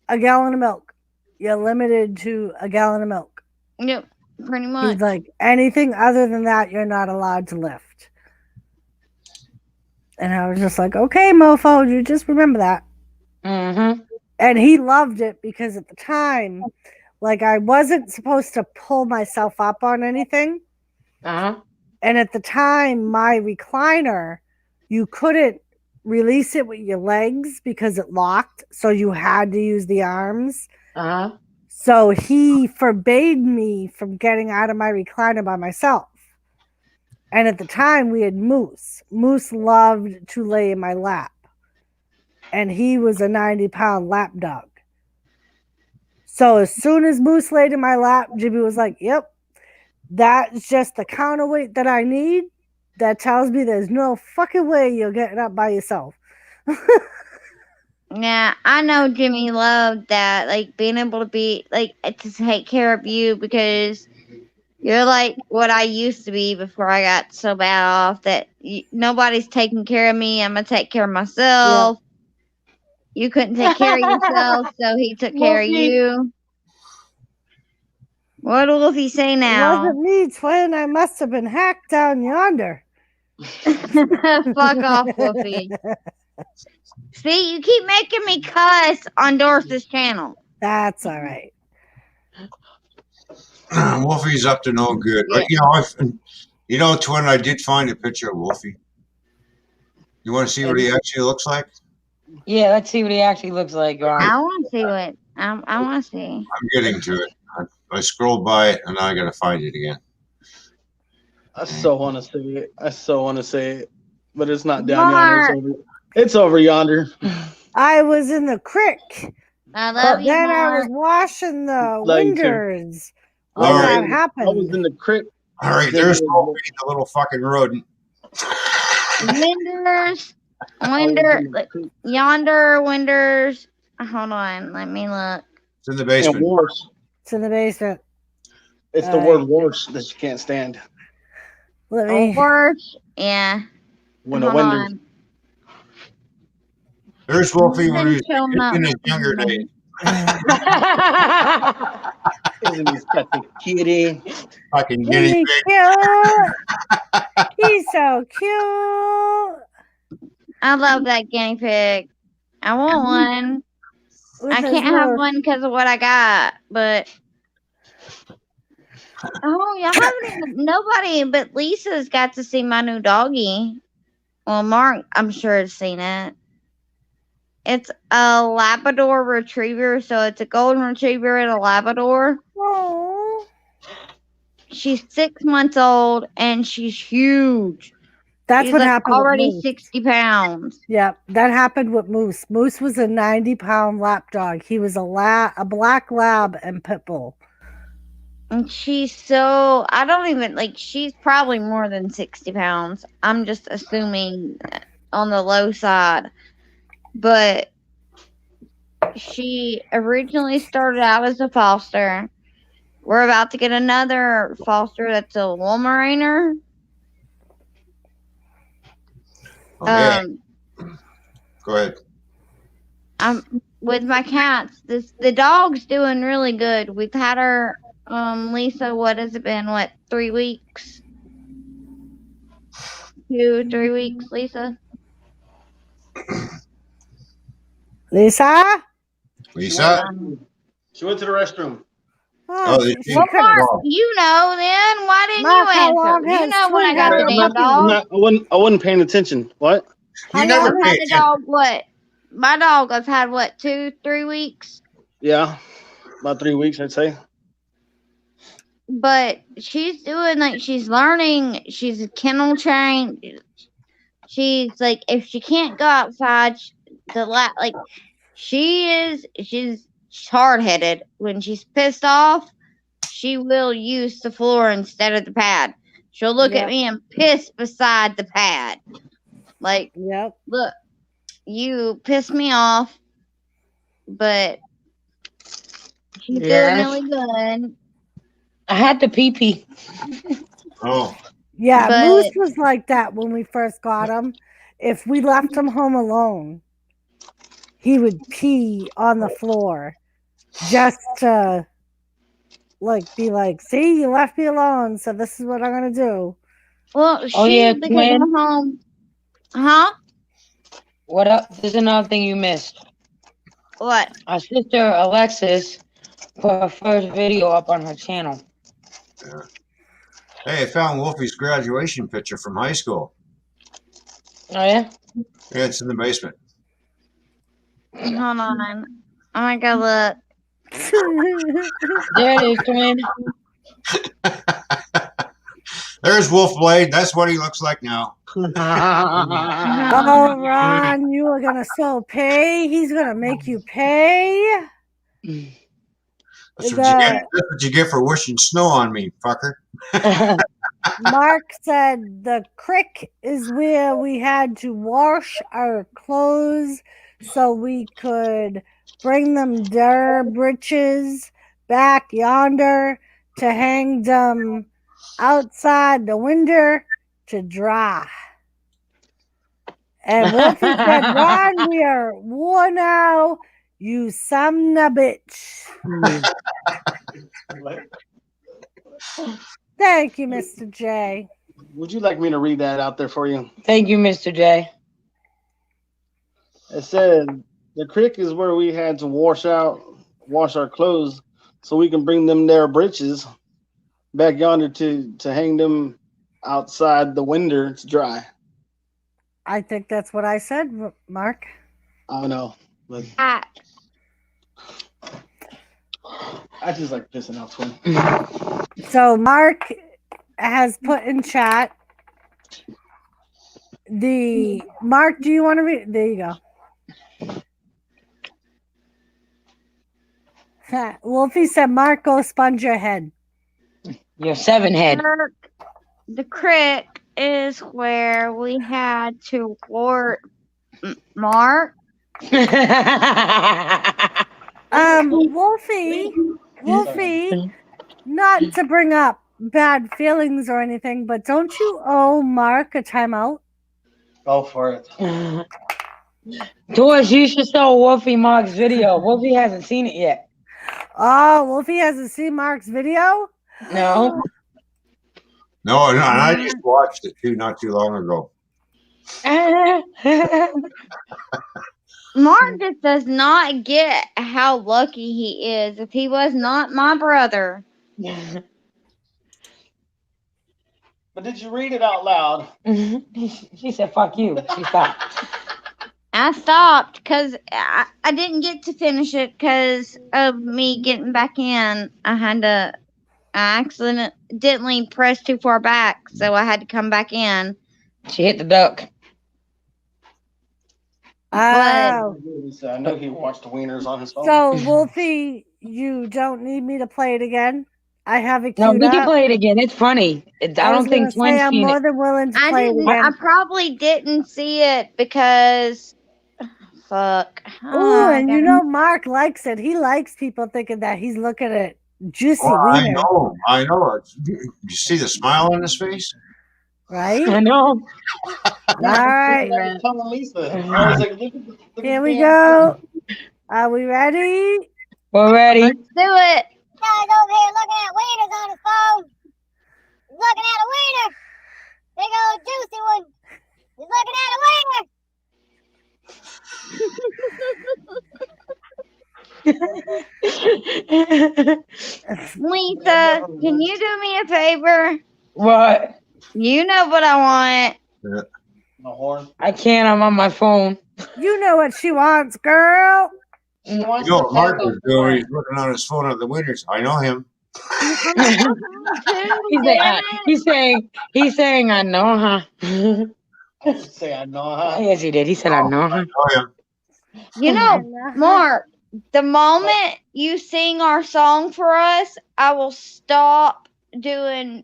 a gallon of milk, you're limited to a gallon of milk. Yep, pretty much. He's like, anything other than that, you're not allowed to lift. And I was just like, okay, mofo, you just remember that. Mm-hmm. And he loved it because at the time, like I wasn't supposed to pull myself up on anything. Uh-huh. And at the time, my recliner, you couldn't release it with your legs because it locked. So you had to use the arms. Uh-huh. So he forbade me from getting out of my recliner by myself. And at the time, we had Moose. Moose loved to lay in my lap. And he was a 90-pound lap dog. So as soon as Moose laid in my lap, Jimmy was like, yep, that's just the counterweight that I need. That tells me there's no fucking way you're getting up by yourself. Yeah, I know Jimmy loved that, like being able to be like to take care of you because you're like what I used to be before I got so bad off that nobody's taking care of me. I'm gonna take care of myself. You couldn't take care of yourself, so he took care of Wolfie. you. What will Wolfie say It now? wasn't me, twin. I must have been hacked down yonder. Fuck off, Wolfie. See, you keep making me cuss on Doris's channel. That's all right. Wolfie's up to no good. But you know, twin, I did find a picture of Wolfie. You want to see what he actually looks like? Yeah, let's see what he actually looks like, Ron. I want to see what I want to see. I'm getting to it. I scrolled by it and now I gotta find it again. I so want to say it. I so want to say it, but it's not down yonder. It's over yonder. I was in the creek. I love you, Then I Mark. was washing the Love you too. windows when All that right. I was happened. in the creek. All right, there's Wolfie, the little fucking rodent. Winders, yonder winders. Hold on, let me look. It's in the And basement. worse. It's in the basement. It's the All word worse that you can't stand. Let me. Horse, yeah. When a Hold winter. on. There's Wolfie when he Been showing up. was in his younger days. Isn't he such a cutie? Fucking Isn't guinea he pig. cute? He's so cute. I love that guinea pig. I want one. With I his can't have little- one because of what I got, but y'all haven't even, nobody but Lisa's got to see my new doggy. Well, Mark, I'm sure has seen it. It's a Labrador Retriever, so it's a golden retriever and a Labrador. Oh. She's 6 months old and she's huge. That's She's what like happened. already with Moose. 60 pounds. Yeah, that happened with Moose. Moose was a 90-pound lap dog. He was a black lab and pit bull. And she's so, I don't even, like, she's probably more than 60 pounds. I'm just assuming on the low side. But she originally started out as a foster. We're about to get another foster that's a Weimaraner. Okay, go ahead. With my cats, the dog's doing really good. We've had her, Lisa, what has it been? 3 weeks? 2-3 weeks, Lisa? Lisa? Lisa? She went to the restroom. Oh, she she- Well, could've- Mark, you know then. Why didn't Mark, how you long answer? You has know when I Twin got had the her? damn dog. I wasn't paying attention. What? You How never long I've had paid the attention. dog, what? My dog, I've had, 2-3 weeks? Yeah, about 3 weeks, I'd say. But she's doing, like, she's learning. She's a kennel trained. She's, like, if she can't go outside, she's hard-headed. When she's pissed off, she will use the floor instead of the pad. She'll look Yep. at me and piss beside the pad. Like, Yep. look, you pissed me off, but she's Yes. doing really good. I had to pee. Oh, Yeah, But- Moose was like that when we first got him. If we left him home alone, he would pee on the floor just to be like, see, you left me alone, so this is what I'm gonna do. Well, she Oh, yeah, because twin. I'm home. Huh? What up? There's another thing you missed. What? Our sister Alexis put her first video up on her channel. hey, I found Wolfie's graduation picture from high school. Oh yeah? Yeah, it's in the basement. Hold on. Oh my god, look. There it is, twin. There's Wolf Blade. That's what he looks like now. Oh, Ron, you are gonna still pay. He's gonna make you pay. That's what you get for wishing snow on me, fucker. Mark said the creek is where we had to wash our clothes so we could bring them their britches back yonder to hang them outside the window to dry. And Wolfie said, Ron, we are war now, you son of a bitch. Thank you, Mr. J. Would you like me to read that out there for you? Thank you, Mr. J. It said the creek is where we had to wash our clothes so we can bring them their breeches back yonder to hang them outside the window to dry. I think that's what I said, Mark. I don't know, but Ah, I just like pissing off Twin. So Mark has put in chat Mark, do you want to read? There you go. Wolfie said, Mark, go sponge your head. Your 7 head. the creek is where we had to ward Mark. Wolfie, not to bring up bad feelings or anything, but don't you owe Mark a timeout? Go for it. Doris, you should show Wolfie Mark's video. Wolfie hasn't seen it yet. Oh, Wolfie hasn't seen Mark's video? No. No, I just watched it too not too long ago. Mark just does not get how lucky he is. If he was not my brother. But did you read it out loud? She said, fuck you. She stopped. I stopped because I didn't get to finish it because of me getting back in. I accidentally pressed too far back, so I had to come back in. She hit the duck. Oh. I know he watched Wieners on his phone. So, Wolfie, you don't need me to play it again? I have it No, queued we up. can play it again. It's funny. I was don't think gonna say Twin's I'm seen more it. than willing to I play it didn't. again. I probably didn't see it because fuck. Ooh, and you know Mark likes it. He likes people thinking that he's looking at juicy Oh, wiener, I know. Did you see the smile on his face? right? I know. All right, I was telling Lisa. I was like, look at the here we damn go. Are we ready? We're ready. Let's do it. Guy's over here looking at wieners on his phone. He's looking at a wiener. Big old juicy one. He's looking at a wiener. Lisa, can you do me a favor? What? You know what I want. The horn. I can't. I'm on my phone. You know what she wants, girl. She wants You know to what Mark tell was doing? He's looking on his phone at the winners. I know him. He's saying, I know, huh? I should say I know, huh? Yes, he did. He said, I know, huh? I know him. You know, Mark, the moment you sing our song for us, I will stop doing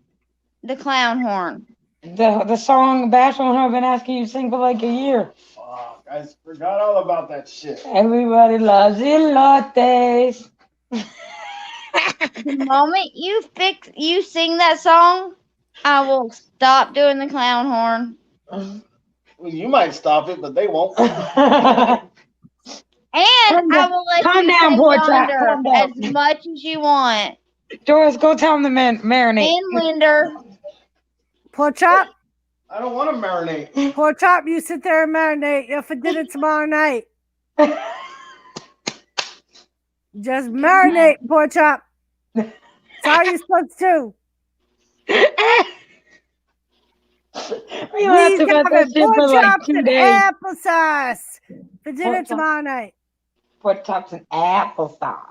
the clown horn. The song Bashful and her been asking you to sing for like a year. Fuck, I forgot all about that shit. Everybody loves elotes. The moment you sing that song, I will stop doing the clown horn. Well, you might stop it, but they won't. And I will let Calm you down, say poor chap. Thunder Calm down. as much as you want. Doris, go tell him to marinate. And Winder. Pork chop, I don't want to marinate. pork chop, you sit there and marinate. You're for dinner tomorrow night. Just marinate, pork chop. That's all you're supposed to. We laughed about that shit for like chops 2 and days. applesauce for dinner Pork chop. tomorrow night. Pork chops and applesauce.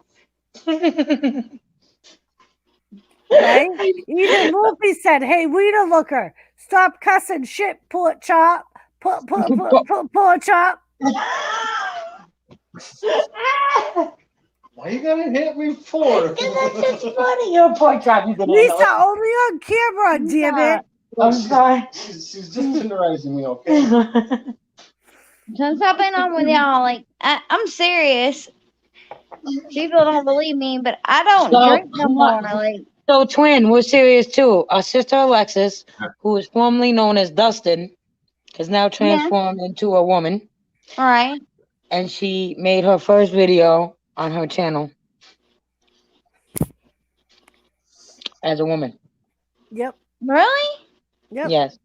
Right? Even Wolfie said, "Hey, Wiener Looker, stop cussing shit, pork chop, pork chop." Why you gotta hit me for? That's just funny. You're a pork chop. You can Lisa, handle it. only on camera, damn it. I'm sorry. She's just tenderizing me, okay? Since I've been on with y'all, like I'm serious. People don't believe me, but I don't So, drink no more. Like So, Twin, we're serious too. Our sister Alexis, who is formerly known as Dustin, is now transformed into a woman, all right. and she made her first video on her channel as a woman. Yep. Really? Yep. Yes.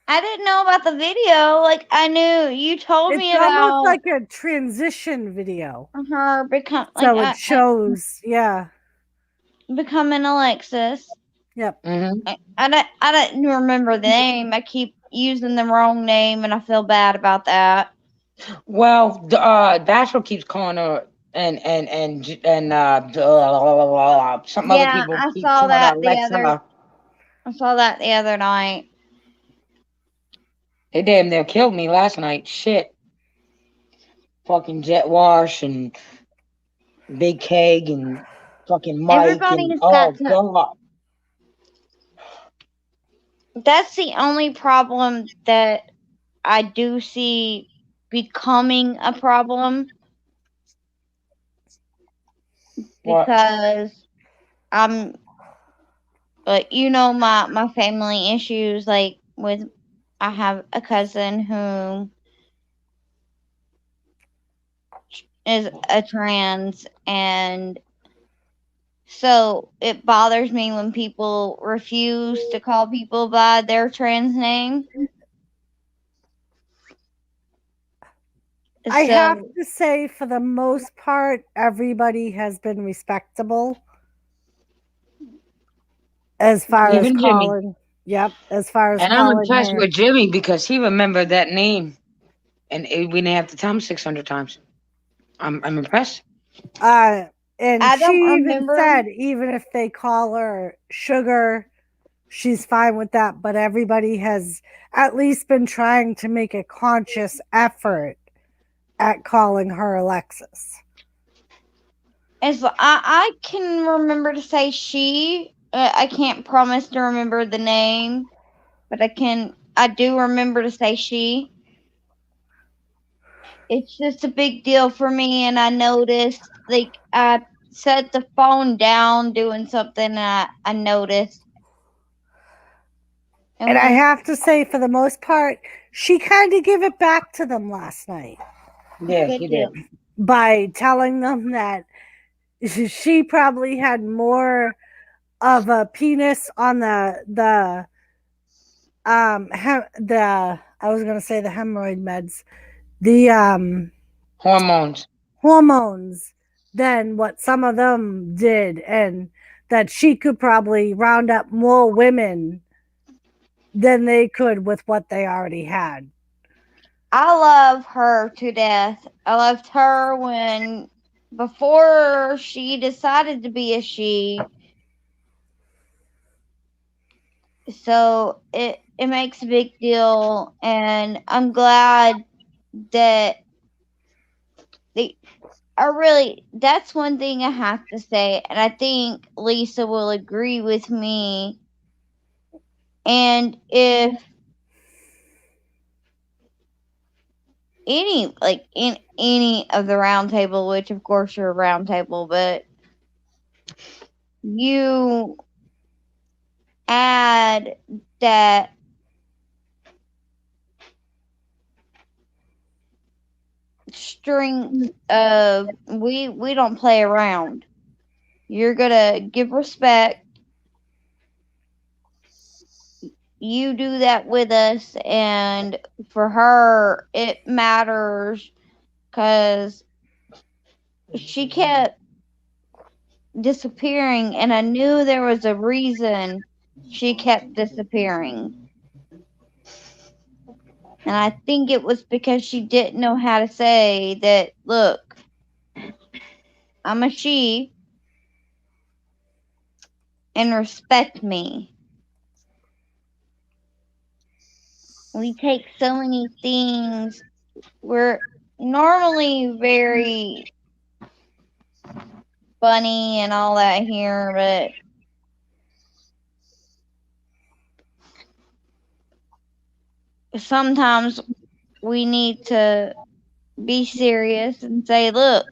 I didn't know about the video. Like I knew you told me It's about almost like a transition video. her become So like it shows, yeah. becoming Alexis. Yep. Mm-hmm. I didn't remember the name. I keep using the wrong name, and I feel bad about that. Well, Bashful keeps calling her and some other Yeah, people I keep saw calling that her the Alexa. I saw that the other night. They damn near killed me last night. Shit. Fucking Jet Wash and Big Keg and fucking Mike. Everybody's And, got to- God. That's the only problem that I do see becoming a problem. What? Because I'm But you know my family issues, like with I have a cousin who is a trans, and so it bothers me when people refuse to call people by their trans name. I So have to say, for the most part, everybody has been respectable as far as Even Jimmy. calling. Yep, as far as And I'm calling impressed her. with Jimmy because he remembered that name, and we didn't have to tell him 600 times. I'm impressed. And I she don't even remember. said, even if they call her Sugar, she's fine with that. But everybody has at least been trying to make a conscious effort at calling her Alexis. As I can remember to say she. I can't promise to remember the name, but I do remember to say she. It's just a big deal for me, and I noticed, like, I set the phone down doing something, and I noticed. And I have to say, for the most part, she kind of gave it back to them last night. Yeah, he did. By telling them that she probably had more of a penis on the I was gonna say the hemorrhoid meds, the hormones than what some of them did, and that she could probably round up more women than they could with what they already had. I love her to death. I loved her before she decided to be a she. So it makes a big deal, and I'm glad that that's one thing I have to say, and I think Lisa will agree with me. And if in any of the round table, which of course you're a round table, but you add that string of we don't play around. You're gonna give respect. You do that with us, and for her it matters because she kept disappearing, and I knew there was a reason she kept disappearing. And I think it was because she didn't know how to say that, look, I'm a she, and respect me. We take so many things. We're normally very funny and all that here, but sometimes we need to be serious and say, look,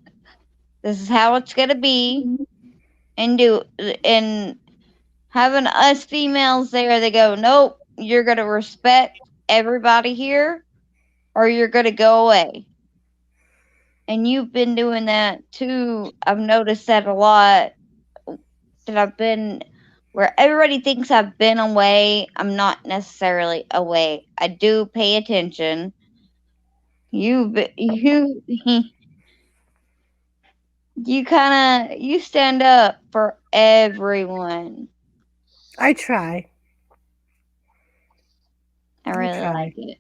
this is how it's going to be, and having us females there, they go, nope, you're going to respect everybody here or you're going to go away. And you've been doing that too. I've noticed that a lot, that I've been where everybody thinks I've been away. I'm not necessarily away. I do pay attention. You stand up for everyone. I try. I really like it.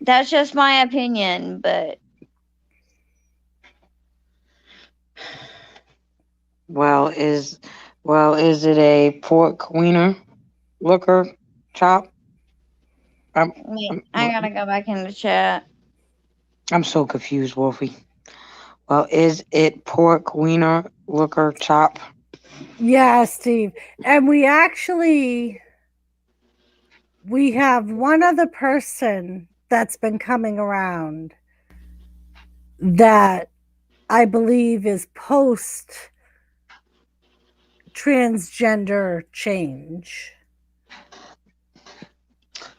That's just my opinion, but Well, is it a pork wiener looker chop? wait, I gotta go back in the chat. I'm so confused, Wolfie. Well, is it pork wiener looker chop? Yeah, Steve. And we have one other person that's been coming around that I believe is post transgender change?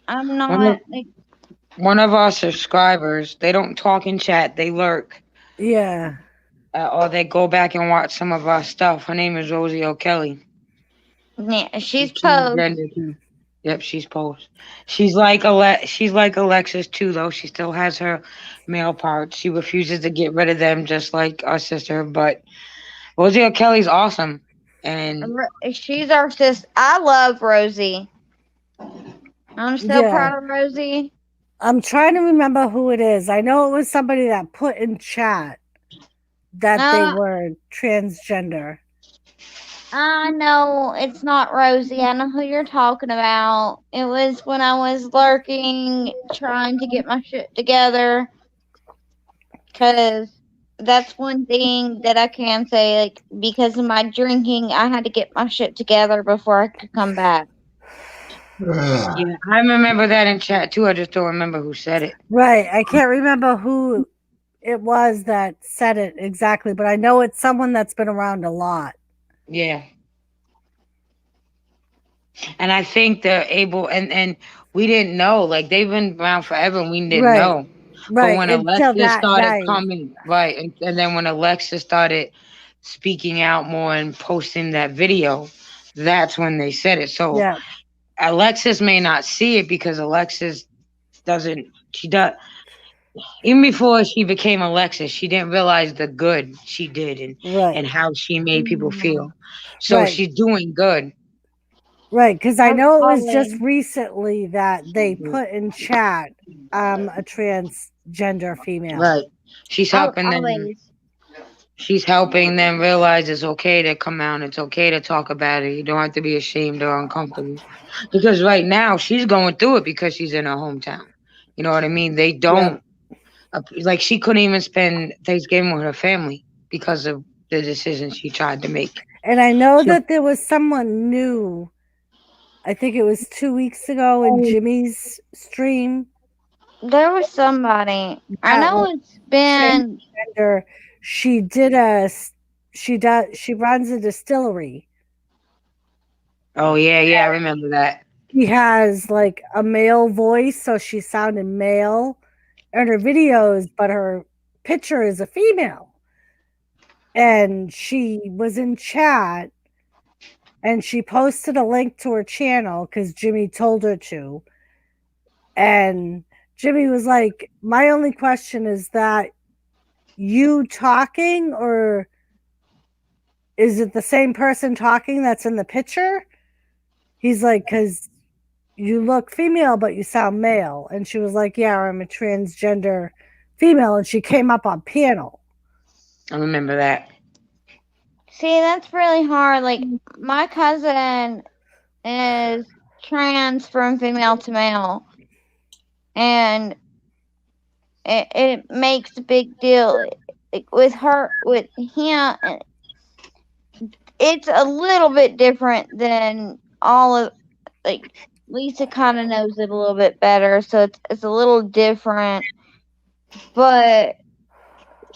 I'm not. One of our subscribers, they don't talk in chat, they lurk. Yeah. Or they go back and watch some of our stuff. Her name is Rosie O'Kelly. Yeah, she's post. Yep, she's post. She's like Alexis too, though. She still has her male parts. She refuses to get rid of them, just like our sister. But Rosie O'Kelly's awesome, and She's our sister. I love Rosie. I'm still proud of Rosie. I'm trying to remember who it is. I know it was somebody that put in chat that they were transgender. I know it's not Rosie. I know who you're talking about. It was when I was lurking, trying to get my shit together. Because that's one thing that I can say. Like, because of my drinking, I had to get my shit together before I could come back. Yeah, I remember that in chat too. I just don't remember who said it. Right. I can't remember who it was that said it exactly, but I know it's someone that's been around a lot. Yeah. And I think they're able, and we didn't know, like they've been around forever and we didn't know. Right. But when Alexis started coming, and then when Alexis started speaking out more and posting that video, that's when they said it. So Alexis may not see it because Alexis even before she became Alexis, she didn't realize the good she did and how she made people feel. So she's doing good. Right, because I know it was just recently that they put in chat a transgender female. Right. She's helping them. She's helping them realize it's okay to come out. It's okay to talk about it. You don't have to be ashamed or uncomfortable. Because right now she's going through it because she's in her hometown. You know what I mean? They don't like she couldn't even spend Thanksgiving with her family because of the decision she tried to make. And I know that there was someone new. I think it was 2 weeks ago in Jimmy's stream. There was somebody. I know it's been. She runs a distillery. Oh yeah, I remember that. She has like a male voice, so she sounded male in her videos, but her picture is a female. And she was in chat. And she posted a link to her channel because Jimmy told her to. And Jimmy was like, my only question is that you talking or is it the same person talking that's in the picture? He's like, because you look female, but you sound male. And she was like, yeah, I'm a transgender female. And she came up on panel. I remember that. See, that's really hard. Like, my cousin is trans from female to male. And it makes a big deal. With him, it's a little bit different than all of, like, Lisa kind of knows it a little bit better. So it's a little different. But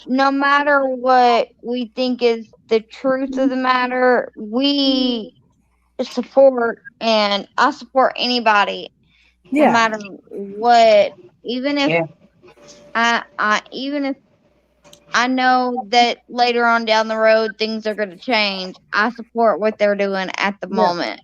no matter what we think is the truth of the matter, we support, and I support anybody, no matter what. Even if even if I know that later on down the road things are going to change, I support what they're doing at the moment.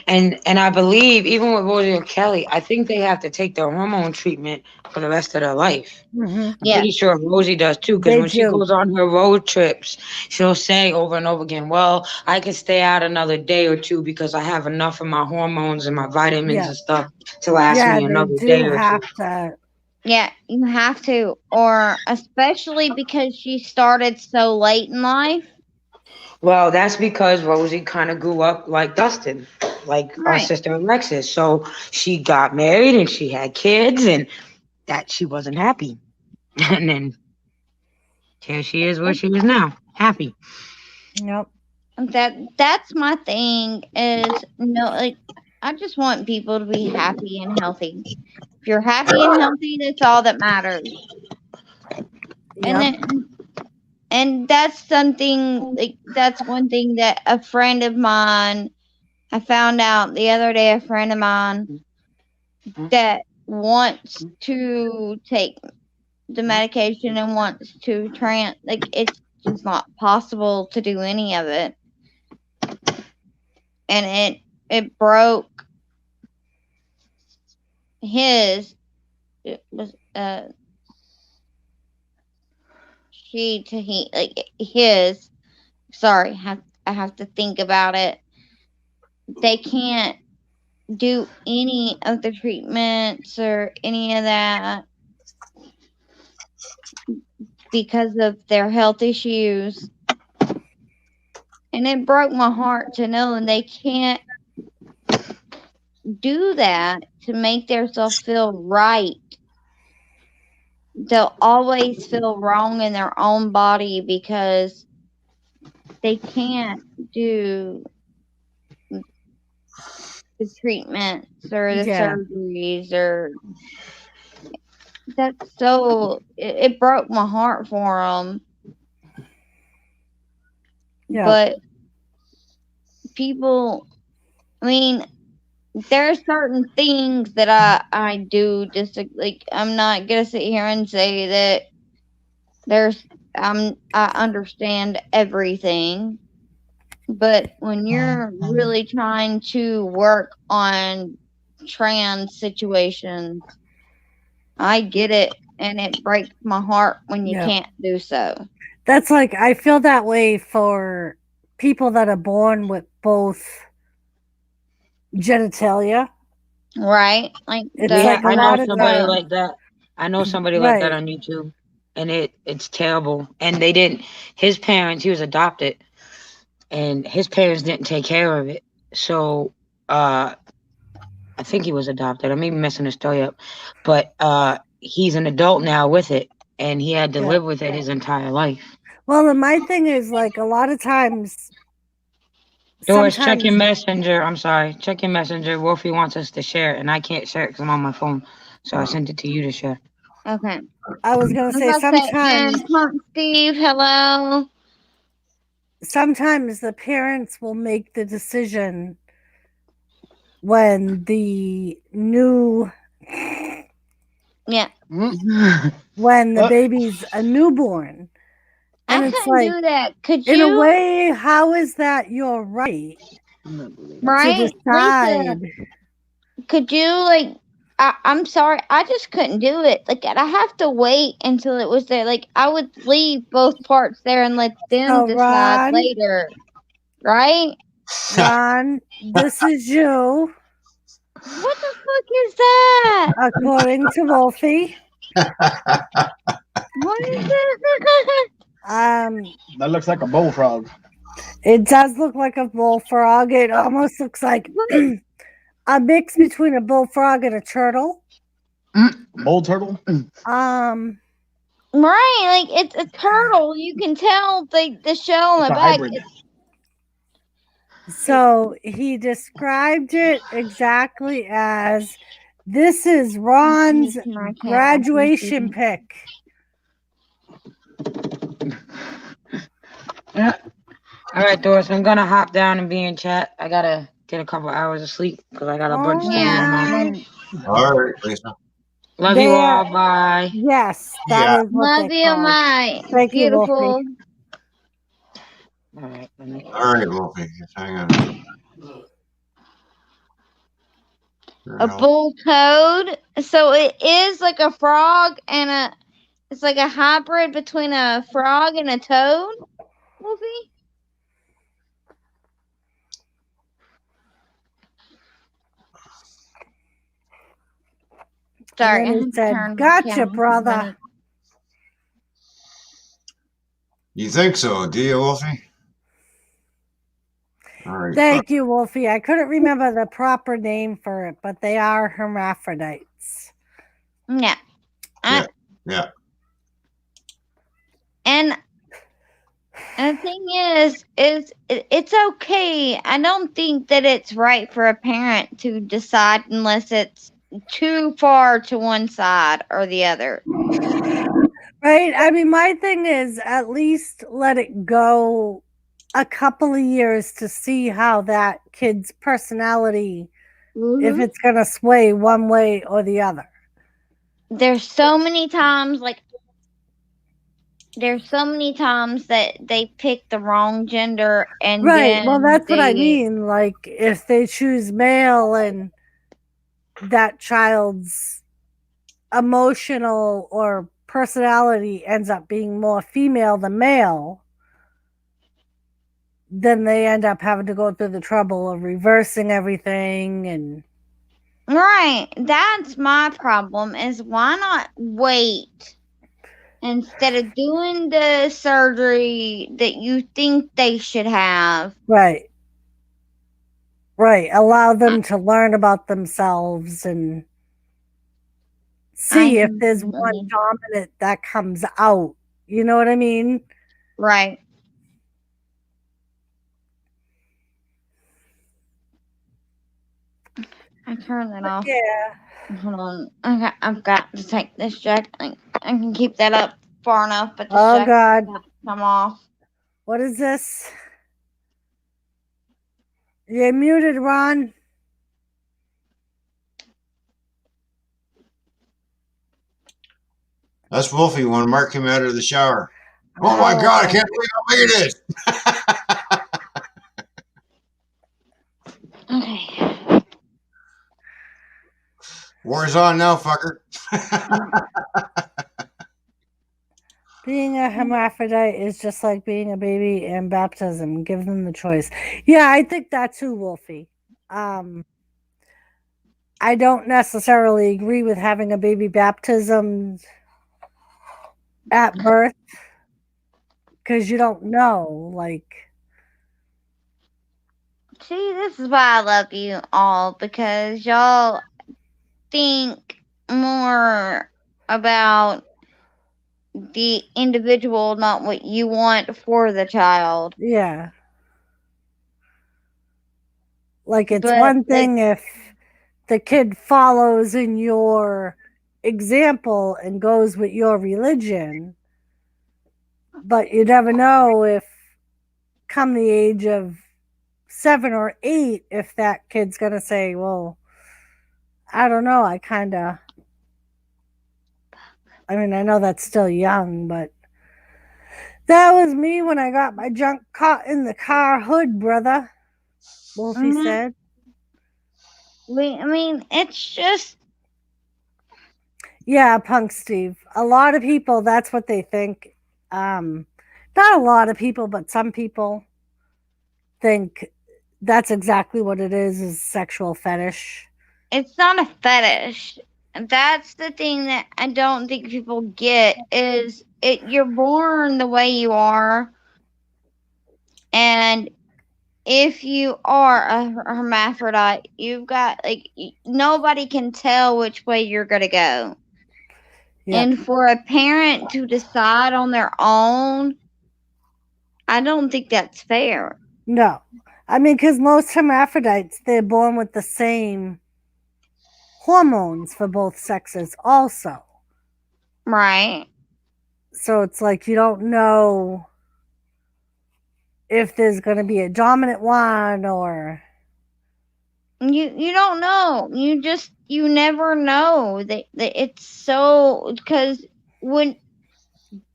And I believe even with Rosie O'Kelly, I think they have to take their hormone treatment for the rest of their life. I'm pretty sure Rosie does too, because when she goes on her road trips, she'll say over and over again, well, I can stay out another day or two because I have enough of my hormones and my vitamins and stuff to last me another day or two. Yeah, you have to. Or especially because she started so late in life. Well, that's because Rosie kind of grew up like Dustin, like our sister Alexis. So she got married and she had kids, and that she wasn't happy. And then here she is where she is now, happy. Yep. That's my thing is, like, I just want people to be happy and healthy. If you're happy and healthy, that's all that matters. And then And that's something like that's one thing that a friend of mine, I found out the other day, a friend of mine that wants to take the medication and wants to like it's just not possible to do any of it. And it broke his, it was she to he, like his, sorry, I have to think about it. They can't do any of the treatments or any of that because of their health issues. And it broke my heart to know they can't do that to make themselves feel right. They'll always feel wrong in their own body because they can't do the treatments or the surgeries or that's so it broke my heart for them. Yeah. But people, I mean, there are certain things that I do just like I'm not gonna sit here and say that I understand everything. But when you're really trying to work on trans situations, I get it, and it breaks my heart when you can't do so. That's like, I feel that way for people that are born with both genitalia. Right? Like, it's Yeah, like a I know lot of somebody them. like that. I know somebody like that on YouTube, and it's terrible. And they didn't. His parents, he was adopted, and his parents didn't take care of it. So, I think he was adopted. I may be messing the story up, but he's an adult now with it, and he had to live with it his entire life. Well, and my thing is, like, a lot of times. Doris, check your messenger. I'm sorry. Check your messenger. Wolfie wants us to share it, and I can't share it because I'm on my phone. So I sent it to you to share. Okay. I was going to say sometimes. Steve, hello. Sometimes the parents will make the decision when the new. Yeah. When the baby's a newborn. And it's couldn't like, do that. Could in you? a way, how is that your right? Right? To decide. Lisa, could you, like, I'm sorry, I just couldn't do it. Like, I have to wait until it was there. Like, I would leave both parts there and let them decide Ron, later. Right? Ron, this is you. What the fuck is that? According to Wolfie. What is that? That looks like a bullfrog. It does look like a bullfrog. It almost looks like a mix between a bullfrog and a turtle. Bull turtle? Right, like it's a turtle. You can tell the shell on the back. So he described it exactly as, this is Ron's graduation pic. Yeah. All right, Doris, I'm gonna hop down and be in chat. I gotta get a couple hours of sleep because I got a bunch of stuff going on. All right, Lisa. Love you all. Bye. Yes, that is what Love they you, call it. my Thank you, beautiful. Wolfie. All right, Wolfie. Just hang on. A bull toad. So it is like a frog and it's like a hybrid between a frog and a toad. Wolfie? Sorry, And then he said, gotcha, brother. You think so, do you, Wolfie? All right. Thank you, Wolfie. I couldn't remember the proper name for it, but they are hermaphrodites. Yeah. Yeah. And the thing is it's okay. I don't think that it's right for a parent to decide unless it's too far to one side or the other. Right? I mean, my thing is at least let it go a couple of years to see how that kid's personality, if Mhm. it's going to sway one way or the other. There's so many times that they pick the wrong gender and Right. Well, then that's what I they mean. Like, if they choose male and that child's emotional or personality ends up being more female than male, then they end up having to go through the trouble of reversing everything. And right. That's my problem. Is why not wait instead of doing the surgery that you think they should have? right, allow them to learn about themselves and see if there's one dominant that comes out. You know what I mean? Right. I turned that off. Yeah. Hold on. I've got to take this jack. I can keep that up far enough, but this Oh jack God. got to come off. What is this? You're muted, Ron. That's Wolfie when Mark came out of the shower. Oh my God, I can't believe how big it is. Okay. War's on now, fucker. Being a hermaphrodite is just like being a baby in baptism. Give them the choice. Yeah, I think that too, Wolfie. I don't necessarily agree with having a baby baptism at birth because you don't know. Like, See, this is why I love you all, because y'all think more about the individual, not what you want for the child. yeah. Like, it's But, one thing if the kid follows in your example and goes with your religion, but you never know if come the age of 7 or 8 if that kid's gonna say, well, I don't know, I mean, I know that's still young, but that was me when I got my junk caught in the car hood, brother, Wolfie said. I mean, it's just... Yeah, Punk Steve. A lot of people, that's what they think. Not a lot of people, but some people think that's exactly what it is sexual fetish. It's not a fetish. That's the thing that I don't think people get is you're born the way you are, and if you are a hermaphrodite, you've got nobody can tell which way you're gonna go. Yeah. And for a parent to decide on their own, I don't think that's fair. No. I mean, because most hermaphrodites, they're born with the same hormones for both sexes also. Right. So it's like you don't know if there's going to be a dominant one or... You don't know. You never know. That it's so... Because when...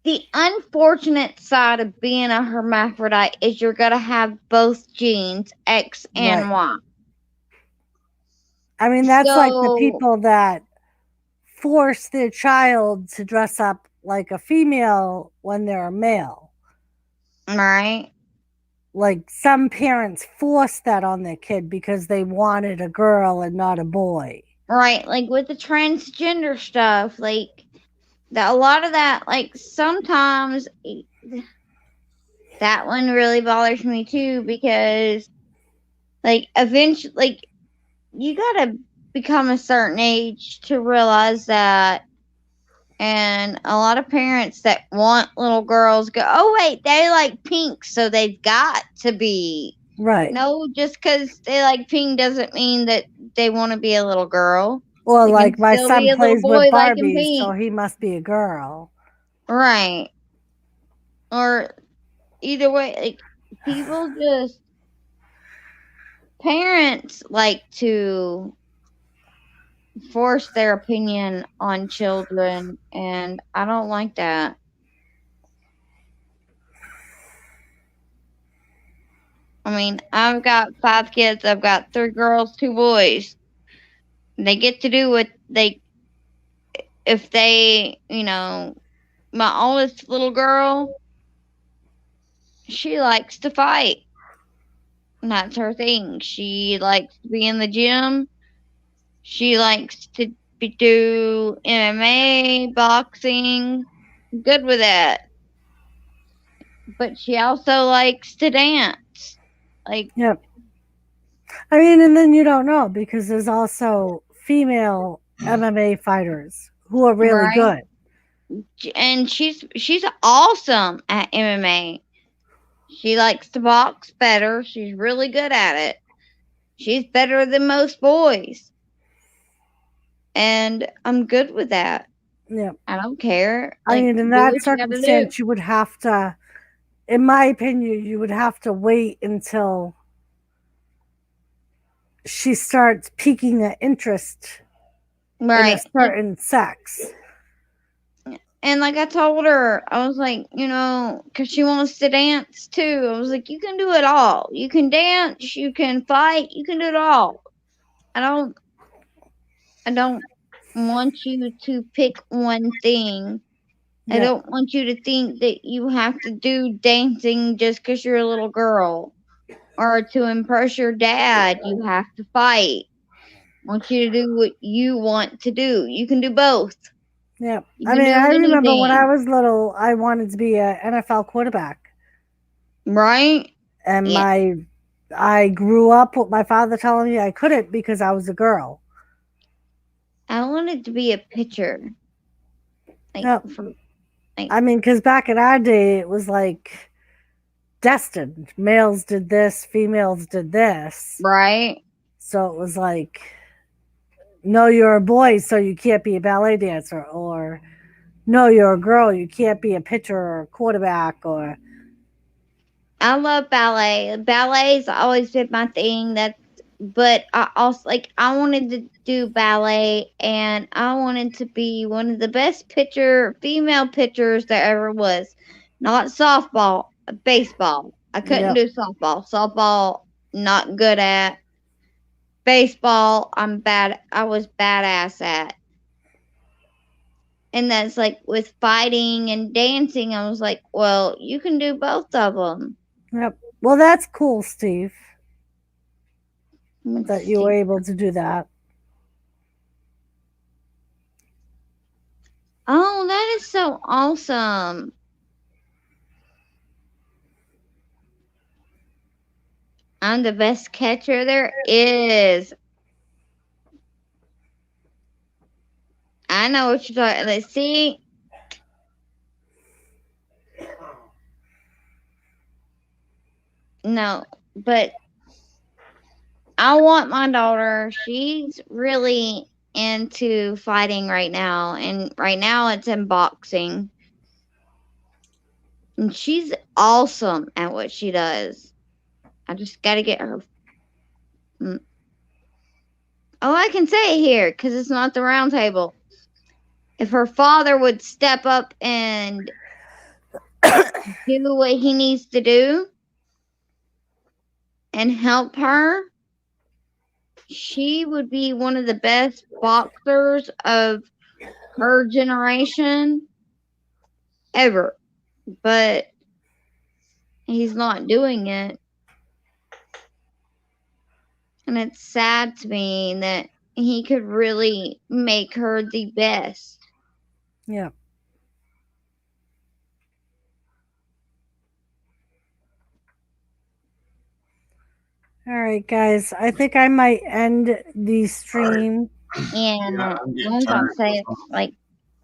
The unfortunate side of being a hermaphrodite is you're going to have both genes, X and Y. I mean, that's like the people that force their child to dress up like a female when they're a male. Right. Like, some parents force that on their kid because they wanted a girl and not a boy. Right. Like with the transgender stuff, a lot of that, sometimes that one really bothers me too, because eventually, you gotta become a certain age to realize that. And a lot of parents that want little girls go, oh wait, they like pink, so they've got to be. Right. No, just because they like pink doesn't mean that they want to be a little girl. Well, like, my son plays with Barbies, so he must be a girl. Right. Or either way, like people just parents like to force their opinion on children, and I don't like that. I mean, I've got 5 kids. I've got 3 girls, 2 boys. They get to do what they, if they, my oldest little girl, she likes to fight. And that's her thing. She likes to be in the gym. She likes to do MMA, boxing. Good with that. But she also likes to dance. Like, Yep. I mean, and then you don't know because there's also female MMA fighters who are really Right. good. And she's awesome at MMA. She likes to box better. She's really good at it. She's better than most boys. And I'm good with that. Yeah. I don't care. I mean, in do that what you gotta do. circumstance, you would have to, in my opinion, you would have to wait until she starts piquing an interest in a Right. certain sex. And like I told her, I was like, because she wants to dance too. I was like, you can do it all. You can dance, you can fight, you can do it all. I don't want you to pick one thing. I Yeah. don't want you to think that you have to do dancing just because you're a little girl. Or to impress your dad, you have to fight. I want you to do what you want to do. You can do both. Yeah. You I can mean, do I remember when I anything. was little, I wanted to be an NFL quarterback. Right? And Yeah. I grew up with my father telling me I couldn't because I was a girl. I wanted to be a pitcher. Yep. I mean, because back in our day, it was like destined. Males did this, females did this. Right. So it was like, no, you're a boy, so you can't be a ballet dancer. Or, no, you're a girl, you can't be a pitcher or a quarterback. Or, I love ballet. Ballet's always been my thing. But I also I wanted to do ballet, and I wanted to be one of the best female pitchers there ever was. Not softball, baseball. I couldn't do softball. Softball, not good at. Baseball, I was badass at. And that's like with fighting and dancing, I was like, well, you can do both of them. Yep. Well, that's cool, Steve, that you were able to do that. Oh, that is so awesome. I'm the best catcher there is. I know what you're talking. Let's see. No, but I want my daughter. She's really into fighting right now, and right now it's in boxing. And she's awesome at what she does. I just got to get her. Oh, I can say it here because it's not the round table. If her father would step up and do what he needs to do and help her, she would be one of the best boxers of her generation ever. But he's not doing it. And it's sad to me that he could really make her the best. Yeah. All right, guys. I think I might end the stream. And I'm I getting was tired. gonna say,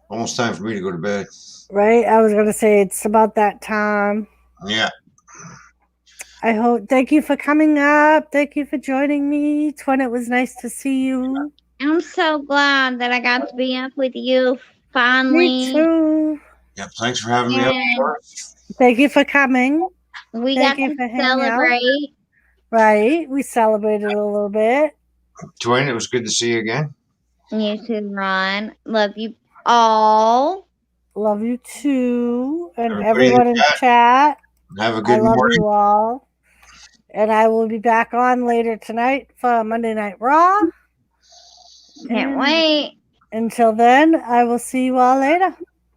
Almost time for me to go to bed. Right? I was going to say it's about that time. Yeah. Thank you for coming up. Thank you for joining me. Twin, it was nice to see you. I'm so glad that I got to be up with you finally. Me too. Yep. Thanks for having me up. And Laura. Thank you for coming. we Thank got you to for hanging out. celebrate. Right. We celebrated a little bit. Twin, it was good to see you again. You too, Ron. Love you all. Love you too. And Everybody in everyone in chat, chat. have a I good love morning. you all. And I will be back on later tonight for Monday Night Raw. Can't And wait. until then, I will see you all later.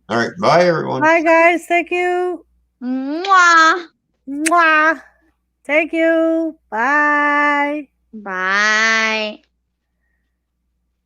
All right. Bye, everyone. Bye, guys. Thank you. Mwah. Mwah. Thank you. Bye. Bye.